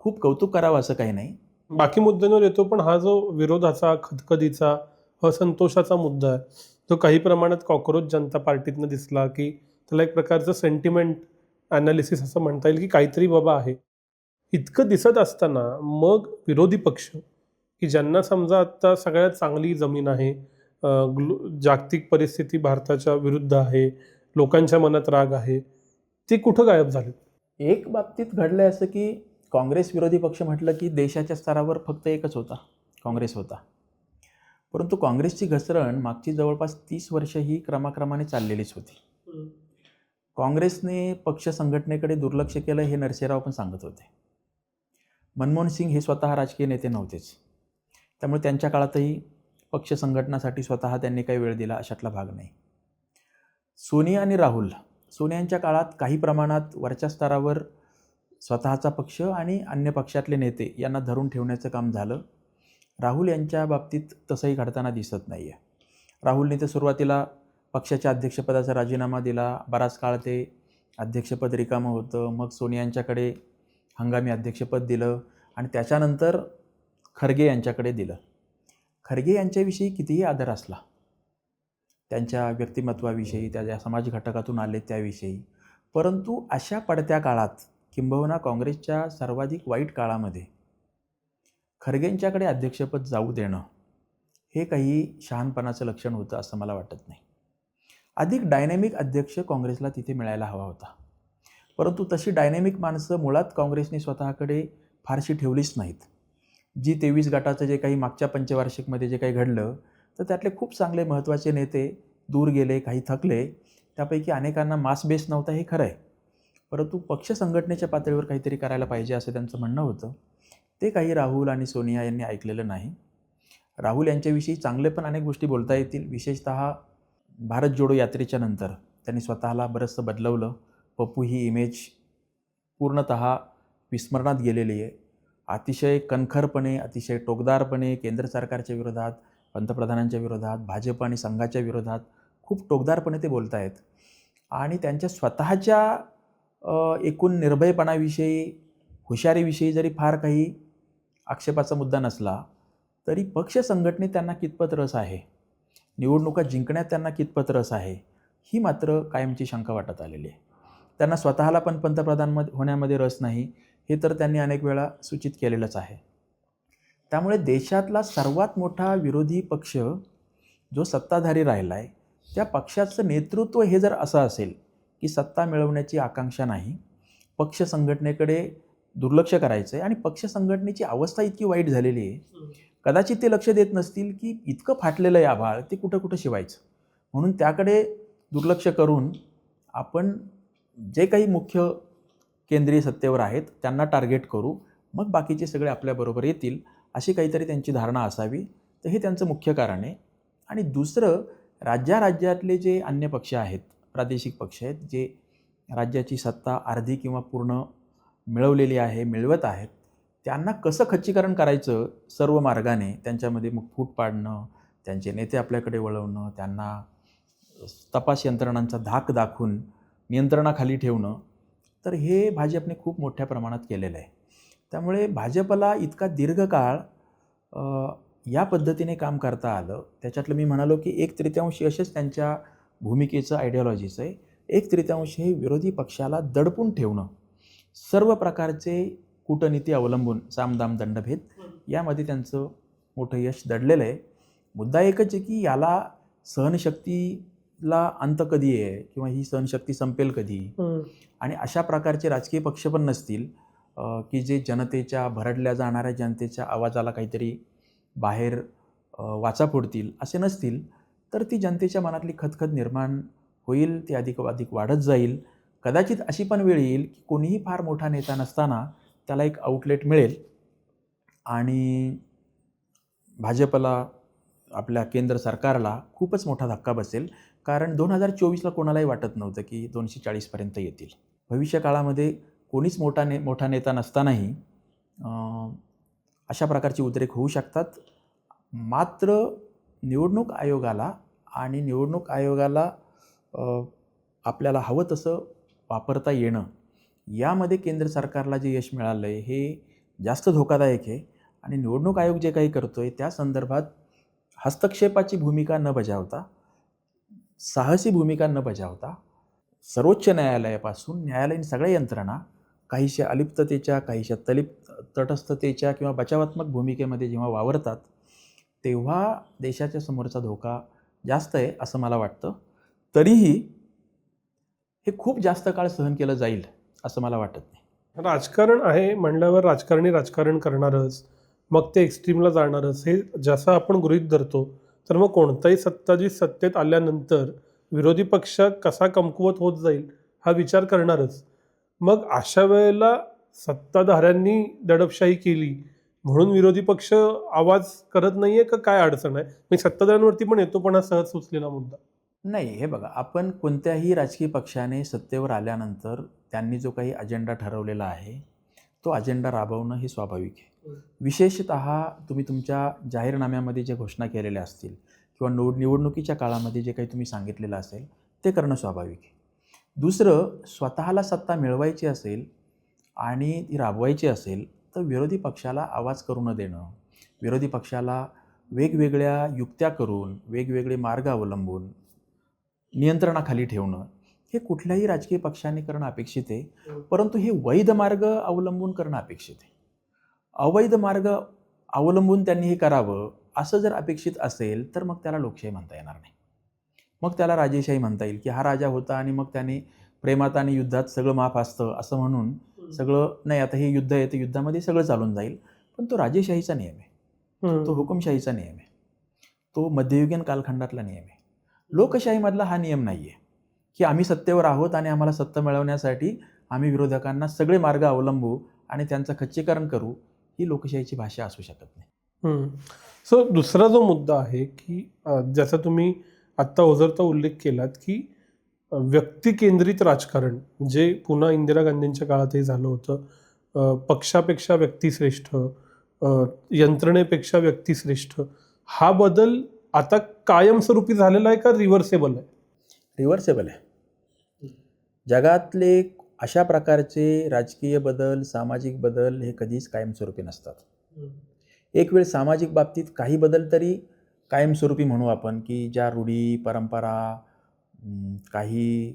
खूप कौतुक करावं असं काही नाही. बाकी मुद्द्यांवर येतो, पण हा जो विरोधाचा, खदखदीचा, असंतोषाचा मुद्दा आहे तो काही प्रमाणात कॉक्रोच जनता पार्टीतनं दिसला की त्याला एक प्रकारचं सेंटिमेंट ॲनालिसिस असं म्हणता येईल की काहीतरी बाबा आहे. इतकं दिसत असताना मग विरोधी पक्ष की ज्यांना समजा आत्ता सगळ्यात चांगली जमीन आहे, जागतिक परिस्थिती भारताच्या विरुद्ध आहे, लोकांच्या मनात राग आहे, ते कुठं गायब झाले? एक बाबतीत घडलं असं की काँग्रेस विरोधी पक्ष म्हटलं की देशाच्या स्तरावर फक्त एकच होता, काँग्रेस होता. परंतु काँग्रेसची घसरण मागची जवळपास 30 वर्ष ही क्रमाक्रमाने चाललेलीच होती. काँग्रेसने पक्ष संघटनेकडे दुर्लक्ष केलं हे नरसिंहराव पण सांगत होते. मनमोहन सिंग हे स्वतः राजकीय नेते नव्हतेच. त्यामुळे त्यांच्या काळातही पक्ष संघटनासाठी स्वतः त्यांनी काही वेळ दिला अशातला भाग नाही. सोनिया आणि राहुल, सोनियांच्या काळात काही प्रमाणात वरच्या स्तरावर स्वतःचा पक्ष आणि अन्य पक्षातले नेते यांना धरून ठेवण्याचं काम झालं. राहुल यांच्या बाबतीत तसंही घडताना दिसत नाही आहे. राहुलने तर सुरुवातीला पक्षाच्या अध्यक्षपदाचा राजीनामा दिला, बराच काळ ते अध्यक्षपद रिकामं होतं. मग सोनियांच्याकडे हंगामी अध्यक्षपद दिलं आणि त्याच्यानंतर खरगे यांच्याकडे दिलं. खरगे यांच्याविषयी कितीही आदर असला, त्यांच्या व्यक्तिमत्वाविषयी, त्या ज्या समाज घटकातून आले त्याविषयी, परंतु अशा पडत्या काळात किंबहुना काँग्रेसच्या सर्वाधिक वाईट काळामध्ये खरगेंच्याकडे अध्यक्षपद जाऊ देणं हे काही शहाणपणाचं लक्षण होतं असं मला वाटत नाही. अधिक डायनॅमिक अध्यक्ष काँग्रेसला तिथे मिळायला हवा होता. परंतु तशी डायनॅमिक माणसं मुळात काँग्रेसने स्वतःकडे फारशी ठेवलीच नाहीत. G23 गटाचं जे काही मागच्या पंचवार्षिकमध्ये जे काही घडलं तर त्यातले खूप चांगले महत्त्वाचे नेते दूर गेले, काही थकले. त्यापैकी अनेकांना मास बेस नव्हता हे खरं आहे, परंतु पक्ष संघटनेच्या पातळीवर काहीतरी करायला पाहिजे असं त्यांचं म्हणणं होतं. ते काही राहुल आणि सोनिया यांनी ऐकलेलं नाही. राहुल यांच्याविषयी चांगले पण अनेक गोष्टी बोलता येतील. विशेषतः भारत जोडो यात्रेच्या नंतर त्यांनी स्वतःला बरंचसं बदलवलं. पप्पू ही इमेज पूर्णतः विस्मरणात गेलेली आहे. अतिशय कणखरपणे, अतिशय टोकदारपणे केंद्र सरकारच्या विरोधात, पंतप्रधानांच्या विरोधात, भाजप आणि संघाच्या विरोधात खूप टोकदारपणे ते बोलत आहेत. आणि त्यांच्या स्वतःच्या एकूण निर्भयपणाविषयी, हुशारीविषयी जरी फार काही आक्षेपाचा मुद्दा नसला तरी पक्ष संघटनेत त्यांना कितपत रस आहे, निवडणुका जिंकण्यात त्यांना कितपत रस आहे, ही मात्र कायमची शंका वाटत आलेली आहे. त्यांना स्वतःला पण पंतप्रधान होण्यामध्ये रस नाही, हे तर त्यांनी अनेक वेळा सूचित केलेलंच आहे. त्यामुळे देशातला सर्वात मोठा विरोधी पक्ष जो सत्ताधारी राहिला आहे, त्या पक्षाचं नेतृत्व हे जर असं असेल की सत्ता मिळवण्याची आकांक्षा नाही, पक्ष संघटनेकडे दुर्लक्ष करायचं आहे आणि पक्ष संघटनेची अवस्था इतकी वाईट झालेली आहे, कदाचित ते लक्ष देत नसतील की इतकं फाटलेलं आहे आभाळ, ते कुठं कुठं शिवायचं. म्हणून त्याकडे दुर्लक्ष करून आपण जे काही मुख्य केंद्रीय सत्तेवर आहेत त्यांना टार्गेट करू, मग बाकीचे सगळे आपल्याबरोबर येतील, अशी काहीतरी त्यांची धारणा असावी. तर हे त्यांचं मुख्य कारण आहे. आणि दुसरं, राज्यातले जे अन्य पक्ष आहेत, प्रादेशिक पक्ष आहेत, जे राज्याची सत्ता अर्धी किंवा पूर्ण मिळवलेली आहे, मिळवत आहेत, त्यांना कसं खच्चीकरण करायचं सर्व मार्गाने, त्यांच्यामध्ये मग फूट पाडणं, त्यांचे नेते आपल्याकडे वळवणं, त्यांना तपास यंत्रणांचा धाक दाखवून नियंत्रणाखाली ठेवणं, तर हे भाजपने खूप मोठ्या प्रमाणात केलेलं आहे. त्यामुळे भाजपला इतका दीर्घकाळ या पद्धतीने काम करता आलं. त्याच्यातलं मी म्हणालो की 1/3 यशच त्यांच्या भूमिकेचं, आयडिओलॉजीचं आहे. 1/3 हे विरोधी पक्षाला दडपून ठेवणं, सर्व प्रकारचे कूटनीती अवलंबून, सामदाम दंडभेद, यामध्ये त्यांचं मोठं यश दडलेलं आहे. मुद्दा एकच आहे की याला सहनशक्तीला अंत कधी आहे किंवा ही सहनशक्ती संपेल कधी. आणि अशा प्रकारचे राजकीय पक्ष पण नसतील की जे जनतेच्या, भरडल्या जाणाऱ्या जनतेच्या आवाजाला काहीतरी बाहेर वाचा फोडतील, असे नसतील. तर ती जनतेच्या मनातली खदखद निर्माण होईल, ती अधिक वाढत जाईल. कदाचित अशी पण वेळ येईल की कोणीही फार मोठा नेता नसताना त्याला एक आउटलेट मिळेल आणि भाजपला, आपल्या केंद्र सरकारला खूपच मोठा धक्का बसेल. कारण 2024ला कोणालाही वाटत नव्हतं की 240पर्यंत येतील. भविष्यकाळामध्ये कोणीच मोठा नेता नसतानाही अशा प्रकारचे उद्रेक होऊ शकतात. मात्र निवडणूक आयोगाला आपल्याला हवं तसं वापरता येणं, यामध्ये केंद्र सरकारला जे यश मिळालं आहे हे जास्त धोकादायक आहे. आणि निवडणूक आयोग जे काही करतो आहे त्या संदर्भात हस्तक्षेपाची भूमिका न बजावता, साहसी भूमिका न बजावता, सर्वोच्च न्यायालयापासून न्यायालयीन सगळ्या यंत्रणा काहीशा अलिप्ततेच्या, काहीशा तटस्थतेच्या किंवा बचावात्मक भूमिकेमध्ये जेव्हा वावरतात, तेव्हा देशाच्या समोरचा धोका जास्त आहे असं मला वाटतं. तरीही हे खूप जास्त काळ सहन केलं जाईल असं मला वाटत नाही. राजकारण आहे म्हणल्यावर राजकारणी राजकारण करणारच, मग ते एक्स्ट्रीमला जाणारच, हे जसं आपण गृहीत धरतो. तर मग कोणताही सत्ताजी सत्तेत आल्यानंतर विरोधी पक्ष कसा कमकुवत होत जाईल हा विचार करणारच. मग अशा वेळेला सत्ताधाऱ्यांनी दडपशाही केली म्हणून विरोधी पक्ष आवाज करत नाहीये का, काय अडचण आहे? मी सत्ताधाऱ्यांवरती पण येतो, पण हा सहज सुचलेला मुद्दा नाही. हे बघा, आपण कोणत्याही राजकीय पक्षाने सत्तेवर आल्यानंतर त्यांनी जो काही अजेंडा ठरवलेला आहे तो अजेंडा राबवणं हे स्वाभाविक आहे. विशेषतः तुम्ही तुमच्या जाहीरनाम्यामध्ये जे घोषणा केलेल्या असतील किंवा निवडणुकीच्या काळामध्ये जे काही तुम्ही सांगितलेलं असेल ते करणं स्वाभाविक आहे. दुसरं, स्वतःला सत्ता मिळवायची असेल आणि ती राबवायची असेल तर विरोधी पक्षाला आवाज करू न देणं, विरोधी पक्षाला वेगवेगळ्या युक्त्या करून, वेगवेगळे मार्ग अवलंबून नियंत्रणाखाली ठेवणं, हे कुठल्याही राजकीय पक्षाने करणं अपेक्षित आहे. परंतु हे वैध मार्ग अवलंबून करणं अपेक्षित आहे. अवैध मार्ग अवलंबून त्यांनी हे करावं असं जर अपेक्षित असेल तर मग त्याला लोकशाही म्हणता येणार नाही. मग त्याला राजेशाही म्हणता येईल की हा राजा होता आणि मग त्याने प्रेमात आणि युद्धात सगळं माफ असतं असं म्हणून सगळं नाही, आता हे युद्ध आहे तर युद्धामध्ये सगळं चालून जाईल. पण तो राजेशाहीचा नियम आहे, तो हुकुमशाहीचा नियम आहे, तो मध्ययुगीन कालखंडातला नियम आहे. लोकशाहीमधला हा नियम नाही आहे. की आम्ही सत्तेवर आहोत आणि आम्हाला सत्ता मिळवण्यासाठी आम्ही विरोधकांना सगळे मार्ग अवलंबू आणि त्यांचं खच्चीकरण करू, ही लोकशाहीची भाषा असू शकत नाही. सो दुसरा जो मुद्दा आहे की ज्याचा तुम्ही आत्ता ओझरता उल्लेख केलात की व्यक्ती केंद्रित राजकारण, जे पुन्हा इंदिरा गांधींच्या काळातही झालं होतं, पक्षापेक्षा व्यक्तिश्रेष्ठ, यंत्रणेपेक्षा व्यक्तिश्रेष्ठ, हा बदल आता कायमस्वरूपी झालेला आहे का रिव्हर्सेबल आहे? रिव्हर्सेबल आहे. जगातले अशा प्रकारचे राजकीय बदल, सामाजिक बदल हे कधीच कायमस्वरूपी नसतात. एक वेळ सामाजिक बाबतीत काही बदल तरी कायमस्वरूपी म्हणू आपण, की ज्या रूढी, परंपरा, काही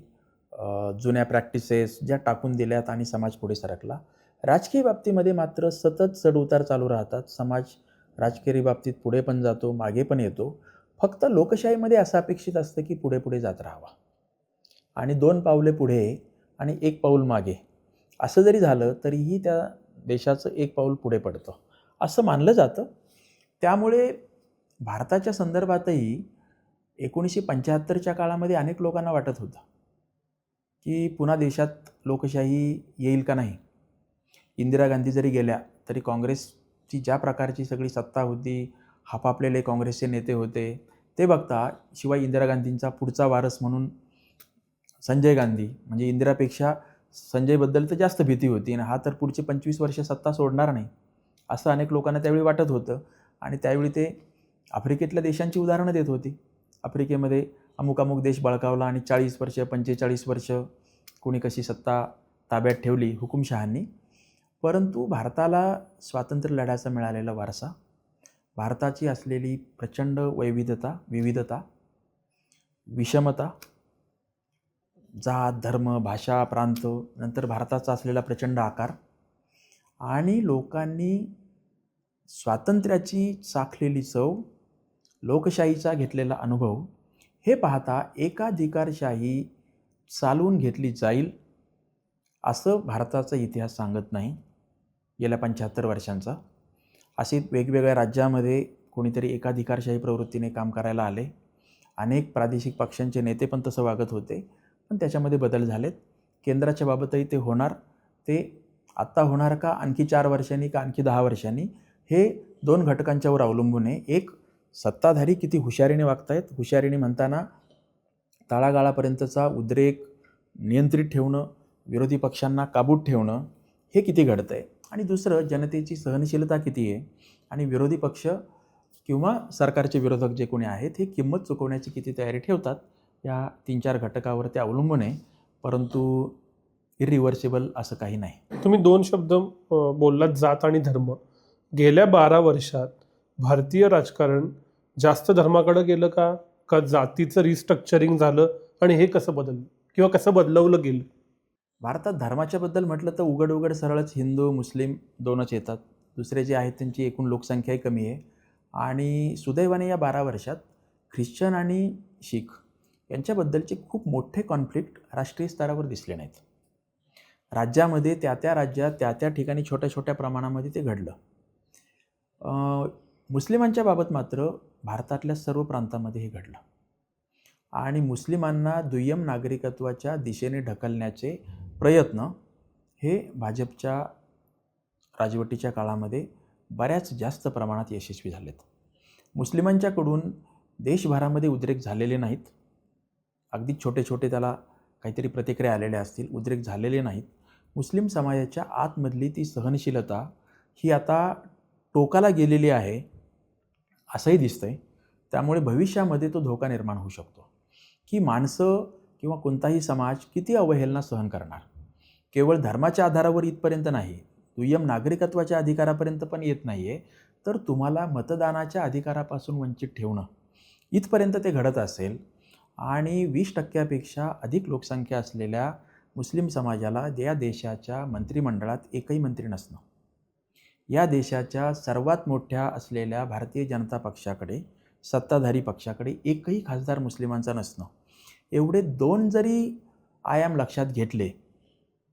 जुन्या प्रॅक्टिसेस ज्या टाकून दिल्यात आणि समाज पुढे सरकला. राजकीय बाबतीमध्ये मात्र सतत चढउतार चालू राहतात. समाज राजकीय बाबतीत पुढे पण जातो, मागे पण येतो. फक्त लोकशाहीमध्ये असं अपेक्षित असतं की पुढे पुढे जात राहावा आणि 2 पावले पुढे आणि 1 पाऊल मागे असं जरी झालं तरीही त्या देशाचं 1 पाऊल पुढे पडतं असं मानलं जातं. त्यामुळे भारताच्या संदर्भातही 1975च्या काळामध्ये अनेक लोकांना वाटत होतं की पुन्हा देशात लोकशाही येईल का नाही. इंदिरा गांधी जरी गेल्या तरी काँग्रेसची ज्या प्रकारची सगळी सत्ता होती, हापापलेले काँग्रेसचे नेते होते, ते बघता शिवाय इंदिरा गांधींचा पुढचा वारस म्हणून संजय गांधी, म्हणजे इंदिरापेक्षा संजयबद्दल तर जास्त भीती होती आणि हा तर पुढचे 25 वर्ष सत्ता सोडणार नाही असं अनेक लोकांना त्यावेळी वाटत होतं. आणि त्यावेळी ते आफ्रिकेतल्या देशांची उदाहरणं देत होती. आफ्रिकेमध्ये अमुक अमुक देश बळकावला आणि 40 वर्ष 45 वर्ष कोणी कशी सत्ता ताब्यात ठेवली हुकुमशहांनी. परंतु भारताला स्वातंत्र्य लढ्याचा मिळालेला वारसा, भारताची असलेली प्रचंड विविधता, विषमता, जात, धर्म, भाषा, प्रांत, नंतर भारताचा असलेला प्रचंड आकार आणि लोकांनी स्वातंत्र्याची चाखलेली चव, लोकशाहीचा घेतलेला अनुभव हे पाहता एकाधिकारशाही चालवून घेतली जाईल असं भारताचा इतिहास सांगत नाही. गेल्या 75 वर्षांचा असे वेगवेगळ्या राज्यामध्ये कोणीतरी एकाधिकारशाही प्रवृत्तीने काम करायला आले. अनेक प्रादेशिक पक्षांचे नेते पण तसं वागत होते, पण त्याच्यामध्ये बदल झालेत. केंद्राच्या बाबतही ते होणार. ते आत्ता होणार का आणखी 4 वर्षांनी का आणखी 10 वर्षांनी, हे 2 घटकांच्यावर अवलंबून आहे. एक, सत्ताधारी किती हुशारीने वागतायत, हुशारीने म्हणताना तळागाळापर्यंतचा उद्रेक नियंत्रित ठेवणं, विरोधी पक्षांना काबूत ठेवणं हे किती घडतं आहे. आणि दुसरं, जनतेची सहनशीलता किती आहे आणि विरोधी पक्ष किंवा सरकारचे विरोधक जे कोणी आहेत हे किंमत चुकवण्याची किती तयारी ठेवतात. या 3-4 घटकावर ते अवलंबून आहे. परंतु इरिव्हर्सिबल असं काही नाही. तुम्ही 2 शब्द बोललात, जात आणि धर्म. गेल्या 12 वर्षात भारतीय राजकारण जास्त धर्माकडे गेलं का जातीचं रिस्ट्रक्चरिंग झालं आणि हे कसं बदललं किंवा कसं बदलवलं गेलं? भारतात धर्माच्याबद्दल म्हटलं तर उघड सरळच हिंदू मुस्लिम 2च येतात. दुसरे जे आहेत त्यांची एकूण लोकसंख्याही कमी आहे. आणि सुदैवाने या 12 वर्षात ख्रिश्चन आणि शीख यांच्याबद्दलचे खूप मोठे कॉन्फ्लिक्ट राष्ट्रीय स्तरावर दिसले नाहीत. राज्यामध्ये त्या राज्यात त्या ठिकाणी छोट्या प्रमाणामध्ये ते घडलं. मुस्लिमांच्या बाबत मात्र भारतातल्या सर्व प्रांतामध्ये हे घडलं आणि मुस्लिमांना दुय्यम नागरिकत्वाच्या दिशेने ढकलण्याचे प्रयत्न हे भाजपच्या राजवटीच्या काळामध्ये बऱ्याच जास्त प्रमाणात यशस्वी झालेत. मुस्लिमांच्याकडून देशभरामध्ये उद्रेक झालेले नाहीत. अगदी छोटे त्याला काहीतरी प्रतिक्रिया आलेल्या असतील, उद्रेक झालेले नाहीत. मुस्लिम समाजाच्या आतमधली ती सहनशीलता ही आता टोकाला गेलेली आहे असंही दिसतंय. त्यामुळे भविष्यामध्ये तो धोका निर्माण होऊ शकतो की माणसं किंवा कोणताही समाज किती अवहेलना सहन करणार. केवळ धर्माच्या आधारावर इथपर्यंत नाही, दुय्यम नागरिकत्वाच्या अधिकारापर्यंत पण येत नाही आहे, तर तुम्हाला मतदानाच्या अधिकारापासून वंचित ठेवणं इथपर्यंत ते घडत असेल आणि 20% अधिक लोकसंख्या असलेल्या मुस्लिम समाजाला या देशाच्या मंत्रिमंडळात एकही मंत्री नसणं, या देशाच्या सर्वात मोठ्या असलेल्या भारतीय जनता पक्षाकडे, सत्ताधारी पक्षाकडे एकही खासदार मुस्लिमांचा नसणं, एवढे 2 जरी आयाम लक्षात घेतले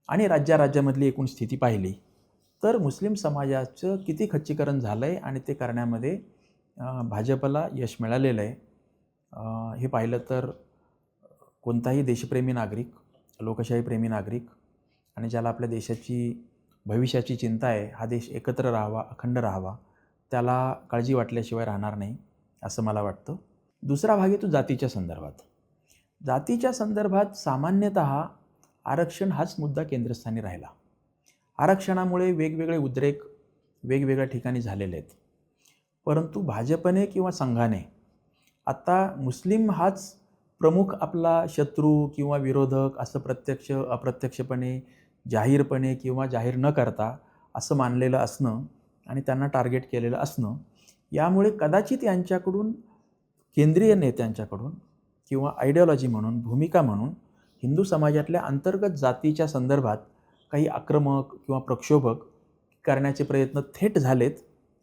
आणि राज्यामधली एकूण स्थिती पाहिली तर मुस्लिम समाजाचं किती खच्चीकरण झालं आहे आणि ते करण्यामध्ये भाजपला यश मिळालेलं आहे हे पाहिलं तर कोणताही देशप्रेमी नागरिक, लोकशाहीप्रेमी नागरिक आणि ज्याला आपल्या देशाची भविष्याची चिंता आहे, हा देश एकत्र राहावा, अखंड राहावा, त्याला काळजी वाटल्याशिवाय राहणार नाही असं मला वाटतं. दुसरा भाग आहे तो जातीच्या संदर्भात. जातीच्या संदर्भात सामान्यतः आरक्षण हाच मुद्दा केंद्रस्थानी राहिला. आरक्षणामुळे वेगवेगळे उद्रेक वेगवेगळ्या ठिकाणी झालेले आहेत. परंतु भाजपने किंवा संघाने आता मुस्लिम हाच प्रमुख आपला शत्रू किंवा विरोधक असं प्रत्यक्ष अप्रत्यक्षपणे जाहीरपणे किंवा जाहीर न करता असं मानलेलं असणं आणि त्यांना टार्गेट केलेलं असणं, यामुळे कदाचित यांच्याकडून केंद्रीय नेत्यांच्याकडून किंवा आयडिओलॉजी म्हणून, भूमिका म्हणून हिंदू समाजातल्या अंतर्गत जातीच्या संदर्भात काही आक्रमक किंवा प्रक्षोभक करण्याचे प्रयत्न थेट झालेत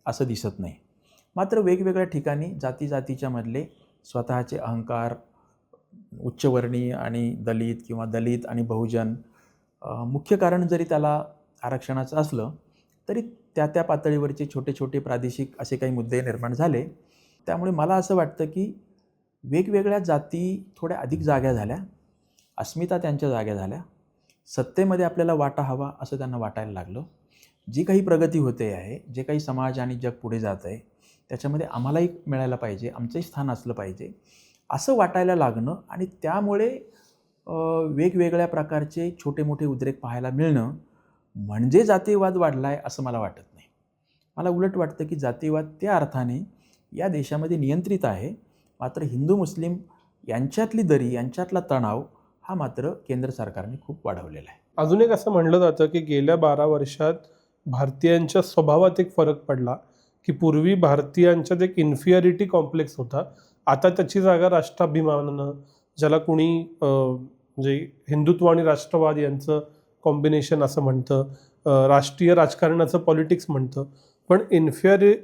असं दिसत नाही. मात्र वेगवेगळ्या ठिकाणी जातीच्या मधले स्वतःचे अहंकार, उच्चवर्णीय आणि दलित किंवा दलित आणि बहुजन, मुख्य कारण जरी त्याला आरक्षणाचं असलं तरी त्या पातळीवरचे छोटे छोटे प्रादेशिक असे काही मुद्दे निर्माण झाले. त्यामुळे मला असं वाटतं की वेगवेगळ्या जाती थोड्या अधिक जाग्या झाल्या, अस्मिता त्यांच्या जाग्या झाल्या, सत्तेमध्ये आपल्याला वाटा हवा असं त्यांना वाटायला लागलं. जी काही प्रगती होते आहे, जे काही समाज आणि जग पुढे जात आहे त्याच्यामध्ये आम्हालाही मिळायला पाहिजे, आमचंही स्थान असलं पाहिजे असं वाटायला लागणं आणि त्यामुळे वेगवेगळ्या प्रकारचे छोटे मोठे उद्रेक पाहायला मिळणं म्हणजे जातीयवाद वाढला आहे असं मला वाटत नाही. मला उलट वाटतं की जातीयवाद त्या अर्थाने या देशामध्ये नियंत्रित आहे, मात्र हिंदू मुस्लिम यांच्यातली दरी, यांच्यातला तणाव हा मात्र केंद्र सरकारने खूप वाढवलेला आहे. अजून एक असं म्हणलं जातं की गेल्या 12 वर्षात भारतीयांच्या स्वभावात एक फरक पडला की पूर्वी भारतीयांच्यात एक इन्फिरिटी कॉम्प्लेक्स होता, आता त्याची जागा राष्ट्राभिमानानं, ज्याला कुणी म्हणजे हिंदुत्व आणि राष्ट्रवाद यांचं कॉम्बिनेशन असं म्हणतं, राष्ट्रीय राजकारणाचं पॉलिटिक्स म्हणतं, पण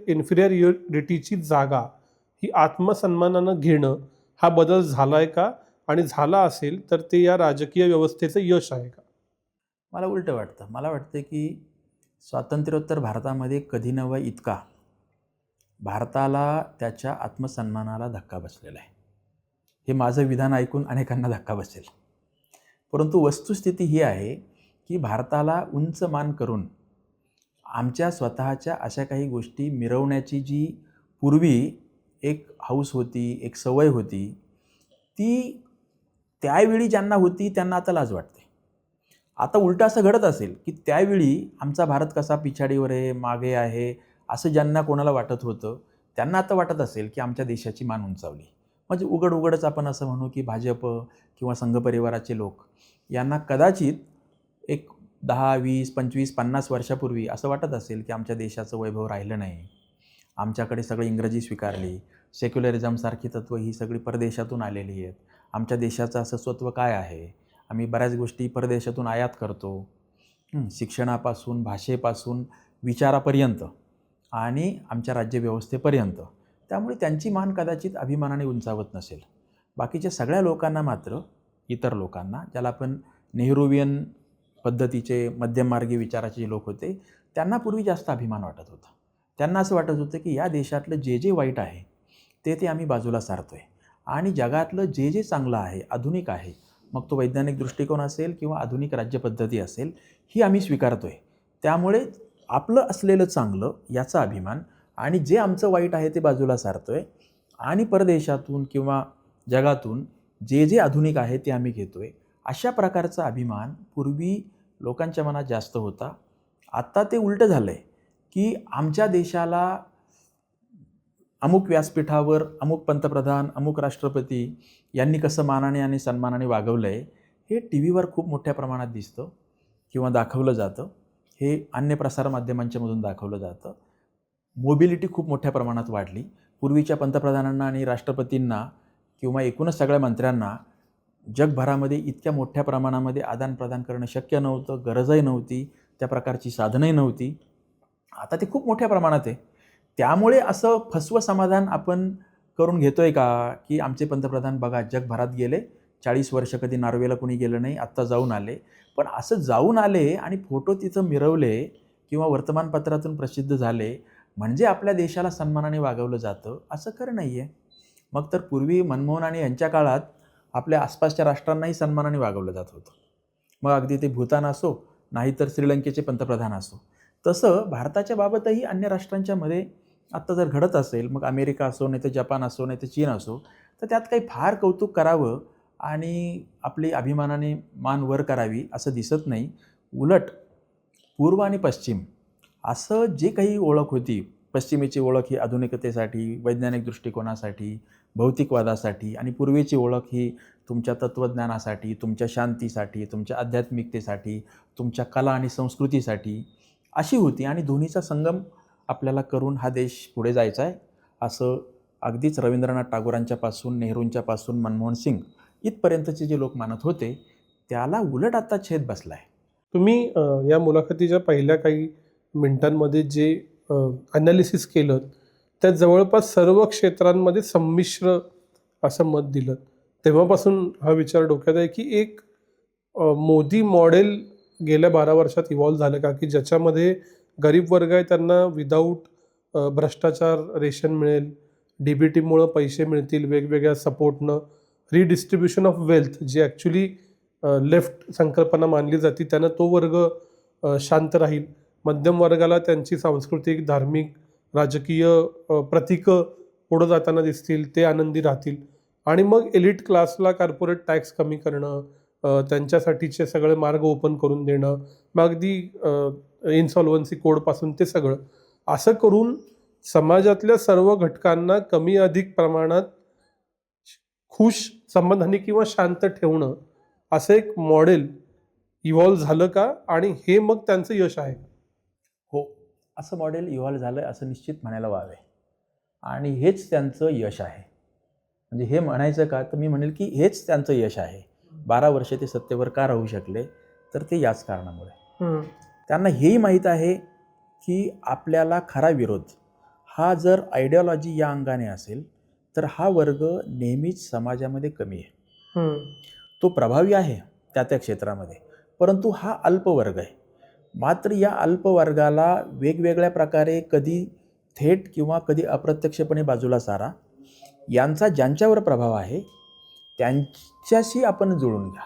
इन्फिरियरिटीची जागा ही आत्मसन्मानानं घेणं हा बदल झाला आहे का, आणि झाला असेल तर ते या राजकीय व्यवस्थेचं यश आहे का? मला उलटं वाटतं. मला वाटतं की स्वातंत्र्योत्तर भारतामध्ये कधी नव्हे इतका भारताला त्याच्या आत्मसन्मानाला धक्का बसलेला आहे. हे माझं विधान ऐकून अनेकांना धक्का बसेल, परंतु वस्तुस्थिती ही आहे की भारताला उंच मान करून आमच्या स्वतःच्या अशा काही गोष्टी मिरवण्याची जी पूर्वी एक हौस होती, एक सवय होती, ती त्यावेळी ज्यांना होती त्यांना आता लाज वाटते. आता उलटं असं घडत असेल की त्यावेळी आमचा भारत कसा पिछाडीवर आहे, मागे आहे असं ज्यांना कोणाला वाटत होतं त्यांना आता वाटत असेल की आमच्या देशाची मान उंचावली. म्हणजे उघडच आपण असं म्हणू की भाजप किंवा संघ परिवाराचे लोक यांना कदाचित एक 10, 20, 25, 50 वर्षापूर्वी असं वाटत असेल की आमच्या देशाचं वैभव राहिलं नाही, आमच्याकडे सगळी इंग्रजी स्वीकारली, सेक्युलरिझमसारखी तत्त्व ही सगळी परदेशातून आलेली आहेत, आमच्या देशाचं असं स्वत्व काय आहे, आम्ही बऱ्याच गोष्टी परदेशातून आयात करतो, शिक्षणापासून, भाषेपासून, विचारापर्यंत आणि आमच्या राज्यव्यवस्थेपर्यंत. त्यामुळे त्यांची मान कदाचित अभिमानाने उंचावत नसेल. बाकीच्या सगळ्या लोकांना मात्र, इतर लोकांना, ज्याला आपण नेहरूवियन पद्धतीचे मध्यममार्गी विचाराचे लोक होते, त्यांना पूर्वी जास्त अभिमान वाटत होता. त्यांना असं वाटत होतं की या देशातलं जे जे वाईट आहे ते आम्ही बाजूला सारतो आहे आणि जगातलं जे जे चांगलं आहे, आधुनिक आहे, मग तो वैज्ञानिक दृष्टिकोन असेल किंवा आधुनिक राज्यपद्धती असेल, ही आम्ही स्वीकारतो आहे. त्यामुळे आपलं असलेलं चांगलं याचा अभिमान आणि जे आमचं वाईट आहे ते बाजूला सारतो आहे आणि परदेशातून किंवा जगातून जे जे आधुनिक आहे ते आम्ही घेतो आहे, अशा प्रकारचा अभिमान पूर्वी लोकांच्या मनात जास्त होता. आत्ता ते उलटं झालं आहे की आमच्या देशाला अमुक व्यासपीठावर अमुक पंतप्रधान, अमुक राष्ट्रपती यांनी कसं मानाने आणि सन्मानाने वागवलं आहे हे टी व्हीवर खूप मोठ्या प्रमाणात दिसतं किंवा दाखवलं जातं. हे अन्य प्रसारमाध्यमांच्यामधून दाखवलं जातं. मोबिलिटी खूप मोठ्या प्रमाणात वाढली. पूर्वीच्या पंतप्रधानांना आणि राष्ट्रपतींना किंवा एकूणच सगळ्या मंत्र्यांना जगभरामध्ये इतक्या मोठ्या प्रमाणामध्ये आदानप्रदान करणं शक्य नव्हतं, गरजही नव्हती, त्या प्रकारची साधनही नव्हती. आता ते खूप मोठ्या प्रमाणात आहे. त्यामुळे असं फसवं समाधान आपण करून घेतोय का की आमचे पंतप्रधान बघा जगभरात गेले, 40 वर्ष कधी नॉर्वेला कोणी गेलं नाही, आत्ता जाऊन आले. पण असं जाऊन आले आणि फोटो तिथं मिरवले किंवा वर्तमानपत्रातून प्रसिद्ध झाले म्हणजे आपल्या देशाला सन्मानाने वागवलं जातं असं खरं नाही आहे. मग तर पूर्वी मनमोहन आणि यांच्या काळात आपल्या आसपासच्या राष्ट्रांनाही सन्मानाने वागवलं जात होतं. मग अगदी ते भूतान असो, नाहीतर श्रीलंकेचे पंतप्रधान असो. तसं भारताच्या बाबतही अन्य राष्ट्रांच्या मध्ये आत्ता जर घडत असेल, मग अमेरिका असो, नाही तर जपान असो, नाही तर चीन असो, तर त्यात काही फार कौतुक करावं आणि आपली अभिमानाने मान वर करावी असं दिसत नाही. उलट पूर्व आणि पश्चिम असं जे काही ओळख होती, पश्चिमेची ओळख ही आधुनिकतेसाठी, वैज्ञानिक दृष्टिकोनासाठी, भौतिकवादासाठी, आणि पूर्वेची ओळख ही तुमच्या तत्त्वज्ञानासाठी, तुमच्या शांतीसाठी, तुमच्या आध्यात्मिकतेसाठी, तुमच्या कला आणि संस्कृतीसाठी अशी होती. आणि दोन्हीचा संगम आपल्याला करून हा देश पुढे जायचा आहे, असं अगदीच रवींद्रनाथ टागोरांच्यापासून, नेहरूंच्यापासून, मनमोहन सिंग इथपर्यंतचे जे लोक मानत होते, त्याला उलट आता छेद बसला आहे. तुम्ही या मुलाखतीच्या पहिल्या काही मिनिटांमध्ये जे ॲनालिसिस केलं त्यात जवळपास सर्व क्षेत्रांमध्ये संमिश्र असं मत दिलं. तेव्हापासून हा विचार डोक्यात आहे की एक मोदी मॉडेल गेल्या 12 वर्षात इव्हॉल्व झालं का, की ज्याच्यामध्ये गरीब वर्ग आहे त्यांना विदाऊट भ्रष्टाचार रेशन मिळेल, DBTमुळं पैसे मिळतील, वेगवेगळ्या सपोर्टनं रिडिस्ट्रीब्युशन ऑफ वेल्थ जी ॲक्च्युली लेफ्ट संकल्पना मानली जाते त्यानं तो वर्ग शांत राहील, मध्यम वर्गाला त्यांची सांस्कृतिक, धार्मिक, राजकीय प्रतीकं पुढं जाताना दिसतील, ते आनंदी राहतील, आणि मग एलिट क्लासला कॉर्पोरेट टॅक्स कमी करणं, त्यांच्यासाठीचे सगळे मार्ग ओपन करून देणं, मग अगदी इन्सॉल्वन्सी कोडपासून ते सगळं असं करून समाजातल्या सर्व घटकांना कमी अधिक प्रमाणात खुश, समाधानी किंवा शांत ठेवणं असं एक मॉडेल इव्हॉल्व झालं का, आणि हे मग त्यांचं यश आहे? हो, असं मॉडेल इव्हॉल्व झालं आहे असं निश्चित म्हणायला वावे, आणि हेच त्यांचं यश आहे. म्हणजे हे म्हणायचं का, तर मी म्हणेल की हेच त्यांचं यश आहे. 12 वर्ष ते सत्तेवर का राहू शकले, तर ते याच कारणामुळे. त्यांना हेही माहीत आहे की आपल्याला खरा विरोध हा जर आयडिओलॉजी या अंगाने असेल, तर हा वर्ग नेहमीच समाजामध्ये कमी आहे. तो प्रभावी आहे त्या त्या क्षेत्रामध्ये, परंतु हा अल्पवर्ग आहे. मात्र या अल्पवर्गाला वेगवेगळ्या प्रकारे कधी थेट किंवा कधी अप्रत्यक्षपणे बाजूला सारा. यांचा ज्यांच्यावर प्रभाव आहे त्यांच्याशी आपण जुळून घ्या.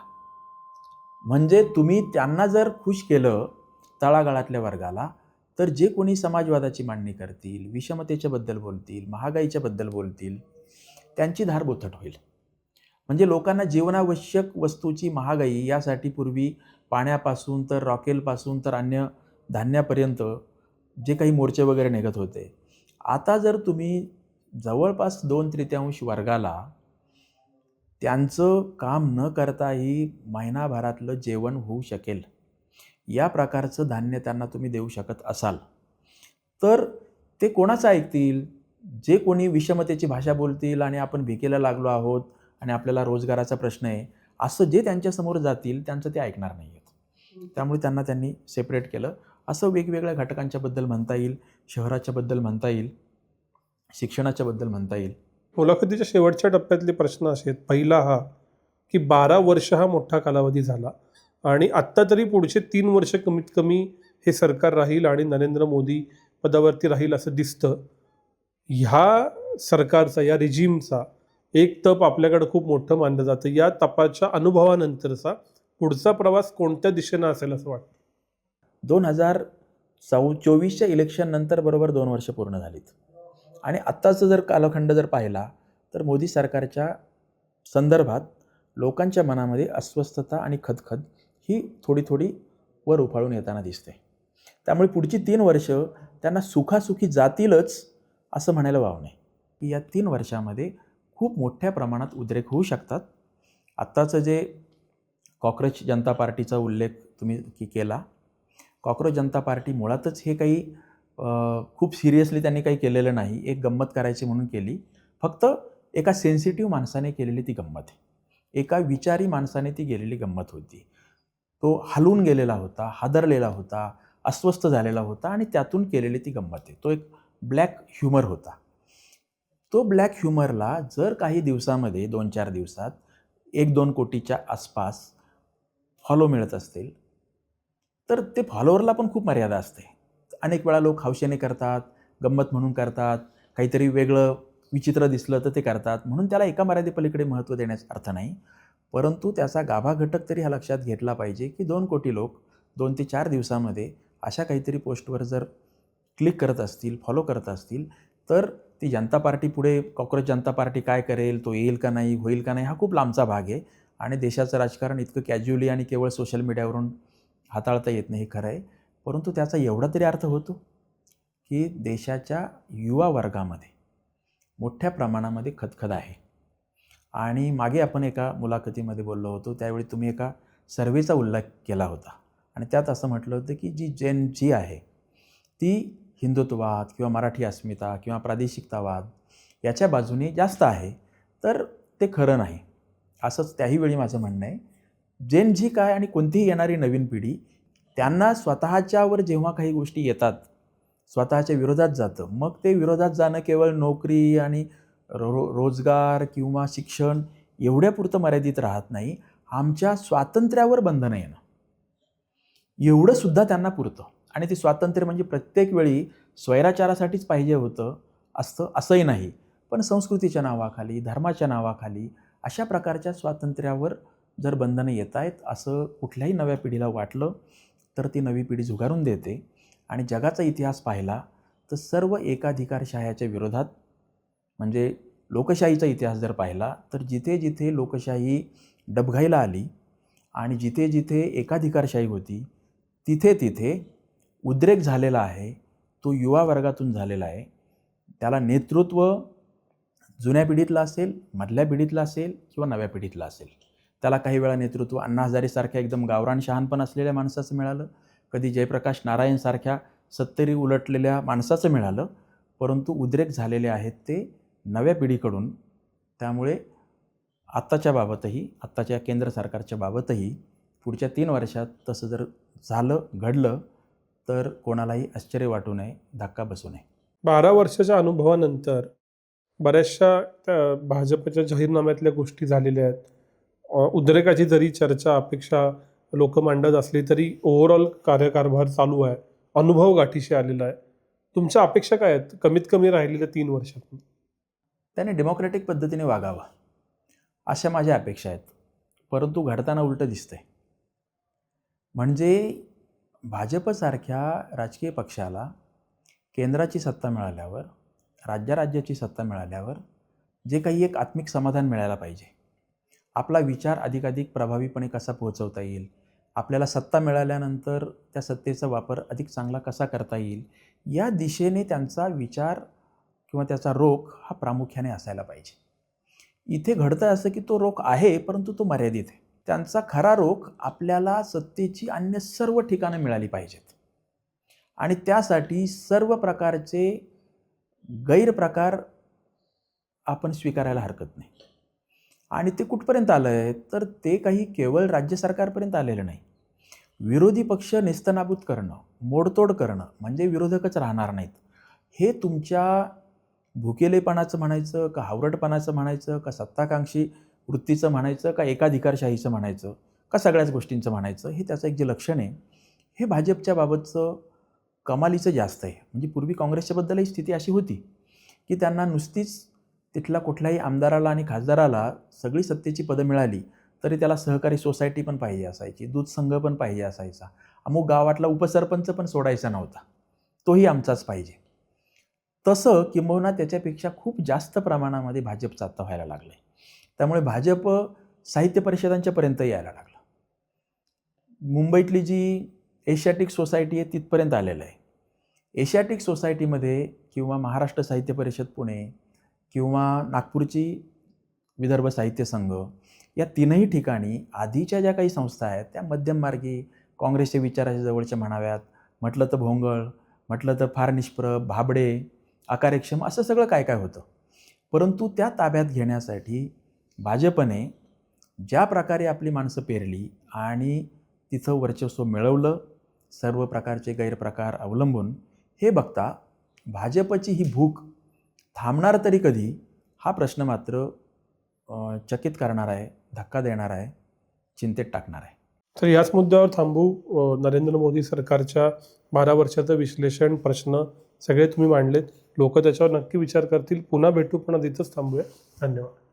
म्हणजे तुम्ही त्यांना जर खुश केलं, तळागाळातल्या वर्गाला, तर जे कोणी समाजवादाची मांडणी करतील, विषमतेच्याबद्दल बोलतील, महागाईच्याबद्दल बोलतील, त्यांची धार बोथट होईल. म्हणजे लोकांना जीवनावश्यक वस्तूची महागाई यासाठी पूर्वी पाण्यापासून तर रॉकेलपासून तर अन्य धान्यापर्यंत जे काही मोर्चे वगैरे निघत होते, आता जर तुम्ही जवळपास 2/3 वर्गाला त्यांचं काम न करताही महिनाभरातलं जेवण होऊ शकेल या प्रकारचं धान्य त्यांना तुम्ही देऊ शकत असाल, तर ते कोणाचं ऐकतील? जे कोणी विषमतेची भाषा बोलतील आणि आपण भिकेला लागलो आहोत आणि आपल्याला रोजगाराचा प्रश्न आहे असं जे त्यांच्यासमोर जातील त्यांचं ते ऐकणार नाही आहेत. त्यामुळे त्यांनी सेपरेट केलं. असं वेगवेगळ्या घटकांच्याबद्दल म्हणता येईल, शहराच्याबद्दल म्हणता येईल, शिक्षणाच्याबद्दल म्हणता येईल. मुलाखतीच्या शेवटच्या टप्प्यातले प्रश्न असे आहेत. पहिला हा की 12 वर्ष हा मोठा कालावधी झाला आणि आत्ता तरी पुढचे 3 वर्ष कमीत कमी हे सरकार राहील आणि नरेंद्र मोदी पदावरती राहील असं दिसतं. ह्या सरकारचा, या रिजिमचा एक तप आपल्याकडे खूप मोठं मानलं जातं. या तपाच्या अनुभवानंतरचा पुढचा प्रवास कोणत्या दिशेनं असेल असं वाटतं? 2024च्या इलेक्शन नंतर बरोबर 2 वर्ष पूर्ण झालीत, आणि आत्ताचं जर कालखंड जर पाहिला तर मोदी सरकारच्या संदर्भात लोकांच्या मनामध्ये अस्वस्थता आणि खदखद ही थोडी थोडी वर उफाळून येताना दिसते. त्यामुळे पुढची 3 वर्ष त्यांना सुखासुखी जातीलच असं म्हणायला वाव नाही. की या 3 वर्षामध्ये खूप मोठ्या प्रमाणात उद्रेक होऊ शकतात. आत्ताचं जे कॉक्रोच जनता पार्टीचा उल्लेख तुम्ही केला, कॉक्रोच जनता पार्टी मुळातच हे काही खूप सिरियसली त्यांनी काही केलेलं नाही, एक गंमत करायची म्हणून केली. फक्त एका सेन्सिटिव्ह माणसाने केलेली ती गंमत आहे, एका विचारी माणसाने ती गेलेली गंमत होती. तो हलून गेलेला होता, हादरलेला होता, अस्वस्थ झालेला होता आणि त्यातून केलेली ती गंमत आहे. तो एक ब्लॅक ह्युमर होता. तो ब्लॅक ह्युमरला जर काही दिवसामध्ये 2-4 दिवसात 1-2 कोटीच्या आसपास फॉलो मिळत असतील, तर ते फॉलोअरला पण खूप मर्यादा असते. अनेक वेळा लोक हौशेने करतात, गंमत म्हणून करतात, काहीतरी वेगळं विचित्र दिसलं तर ते करतात, म्हणून त्याला एका मर्यादेपलीकडे महत्त्व देण्याचा अर्थ नाही. परंतु त्याचा गाभा घटक तरी हा लक्षात घेतला पाहिजे की 2 कोटी लोक 2 ते 4 दिवसामध्ये अशा काहीतरी पोस्टवर जर क्लिक करत असतील, फॉलो करत असतील, तर ती जनता पार्टी पुढे कॉक्रोच जनता पार्टी काय करेल, तो येईल का नाही, होईल का नाही, हा खूप लांबचा भाग आहे. आणि देशाचं राजकारण इतकं कॅज्युअली आणि केवळ सोशल मीडियावरून हाताळता येत नाही, हे खरं आहे. परंतु त्याचा एवढा तरी अर्थ होतो की देशाच्या युवा वर्गामध्ये मोठ्या प्रमाणामध्ये खदखद आहे. आणि मागे आपण एका मुलाखतीमध्ये बोललो होतो, त्यावेळी तुम्ही एका सर्व्हेचा उल्लेख केला होता आणि त्यात असं म्हटलं होतं की जी जेन जी आहे ती हिंदुत्ववाद किंवा मराठी अस्मिता किंवा प्रादेशिकतावाद याच्या बाजूने जास्त आहे. तर ते खरं नाही, असंच त्याही वेळी माझं म्हणणं आहे. जेन जी काय आणि कोणतीही येणारी नवीन पिढी, त्यांना स्वतःच्यावर जेव्हा काही गोष्टी येतात, स्वतःच्या विरोधात जातं, मग ते विरोधात जाणं केवळ नोकरी आणि रोजगार किंवा शिक्षण एवढ्यापुरतं मर्यादित राहत नाही. आमच्या स्वातंत्र्यावर बंधनं येणं एवढंसुद्धा त्यांना पुरतं. आणि ते स्वातंत्र्य म्हणजे प्रत्येक वेळी स्वैराचारासाठीच पाहिजे होतं असतं असंही नाही, पण संस्कृतीच्या नावाखाली, धर्माच्या नावाखाली अशा प्रकारच्या स्वातंत्र्यावर जर बंधनं येत आहेत असं कुठल्याही नव्या पिढीला वाटलं तर ती नवी पिढी झुगारून देते. आणि जगाचा इतिहास पाहिला तर सर्व एकाधिकारशाह्याच्या विरोधात, म्हणजे लोकशाहीचा इतिहास जर पाहिला तर जिथे जिथे लोकशाही डबघाईला आली आणि जिथे जिथे एकाधिकारशाही होती तिथे तिथे उद्रेक झालेला आहे, तो युवा वर्गातून झालेला आहे. त्याला नेतृत्व जुन्या पिढीतलं असेल, मधल्या पिढीतलं असेल किंवा नव्या पिढीतलं असेल. त्याला काही वेळा नेतृत्व अण्णा हजारेसारख्या एकदम गावरान शहाणपण असलेल्या माणसाचं मिळालं, कधी जयप्रकाश नारायणसारख्या 70 उलटलेल्या माणसाचं मिळालं, परंतु उद्रेक झालेले आहेत ते नव्या पिढीकडून. त्यामुळे आत्ताच्या बाबतही, आत्ताच्या केंद्र सरकारच्या बाबतही पुढच्या 3 वर्षात तसं जर झालं, घडलं तर कोणालाही आश्चर्य वाटू नये, धक्का बसू नये. 12 वर्षाच्या अनुभवानंतर बऱ्याचशा त्या भाजपच्या जाहीरनाम्यातल्या गोष्टी झालेल्या आहेत. उद्रेकाची जरी चर्चा, अपेक्षा लोक मांडत असली तरी ओव्हरऑल कार्यकारभार चालू आहे, अनुभव गाठीशी आलेला आहे. तुमच्या अपेक्षा काय आहेत कमीत कमी राहिलेल्या 3 वर्षातून? त्याने डेमोक्रॅटिक पद्धतीने वागावं अशा माझ्या अपेक्षा आहेत. परंतु घडताना उलटं दिसतंय. म्हणजे भाजपसारख्या राजकीय पक्षाला केंद्राची सत्ता मिळाल्यावर, राज्याची सत्ता मिळाल्यावर जे काही एक आत्मिक समाधान मिळायला पाहिजे, आपला विचार अधिकाधिक प्रभावीपणे कसा पोहोचवता येईल, आपल्याला सत्ता मिळाल्यानंतर त्या सत्तेचा वापर अधिक चांगला कसा करता येईल, या दिशेने त्यांचा विचार किंवा त्याचा रोख हा प्रामुख्याने असायला पाहिजे. इथे घडतं असं की तो रोख आहे परंतु तो मर्यादित आहे. त्यांचा खरा रोख आपल्याला सत्तेची अन्य सर्व ठिकाणं मिळाली पाहिजेत आणि त्यासाठी सर्व प्रकारचे गैरप्रकार आपण स्वीकारायला हरकत नाही. आणि ते कुठपर्यंत आलं आहे तर ते काही केवळ राज्य सरकारपर्यंत आलेलं नाही. विरोधी पक्ष नेस्तनाबूत करणं, मोडतोड करणं म्हणजे विरोधकच राहणार नाहीत. हे तुमच्या भुकेलेपणाचं म्हणायचं का, हावरटपणाचं म्हणायचं का, सत्ताकांक्षी वृत्तीचं म्हणायचं का, एकाधिकारशाहीचं म्हणायचं का, सगळ्याच गोष्टींचं म्हणायचं, हे त्याचं एक जे लक्षण आहे हे भाजपच्या बाबतचं कमालीचं जास्त आहे. म्हणजे पूर्वी काँग्रेसच्याबद्दलही स्थिती अशी होती की त्यांना नुसतीच तिथला कुठल्याही आमदाराला आणि खासदाराला सगळी सत्तेची पदं मिळाली तरी त्याला सहकारी सोसायटी पण पाहिजे असायची, दूध संघ पण पाहिजे असायचा, अमुक गावातला उपसरपंच पण सोडायचा नव्हता, तोही आमचाच पाहिजे. तसं किंबहुना त्याच्यापेक्षा खूप जास्त प्रमाणामध्ये भाजपचं आता व्हायला लागलं आहे. त्यामुळे भाजप साहित्य परिषदांच्यापर्यंत यायला लागलं. मुंबईतली जी एशियाटिक सोसायटी आहे तिथपर्यंत आलेलं आहे. एशियाटिक सोसायटीमध्ये किंवा महाराष्ट्र साहित्य परिषद पुणे किंवा नागपूरची विदर्भ साहित्य संघ, या तीनही ठिकाणी आधीच्या ज्या काही संस्था आहेत त्या मध्यममार्गी काँग्रेसच्या विचाराच्या जवळच्या म्हणाव्यात, म्हटलं तर भोंगळ, म्हटलं तर फार निष्प्रभ, भाबडे, अकार्यक्षम, असं सगळं काय काय होतं. परंतु त्या ताब्यात घेण्यासाठी भाजपने ज्या प्रकारे आपली माणसं पेरली आणि तिथं वर्चस्व मिळवलं, सर्व प्रकारचे गैरप्रकार अवलंबून, हे बघता भाजपची ही भूक थांबणार तरी कधी, हा प्रश्न मात्र चकित करणार आहे, धक्का देणार आहे, चिंतेत टाकणार आहे. तर याच मुद्द्यावर थांबू. नरेंद्र मोदी सरकारच्या 12 वर्षाचं विश्लेषण, प्रश्न सगळे तुम्ही मांडलेत. लोक त्याच्यावर नक्की विचार करतील. पुन्हा भेटू, पण आज इथंच थांबूया. धन्यवाद.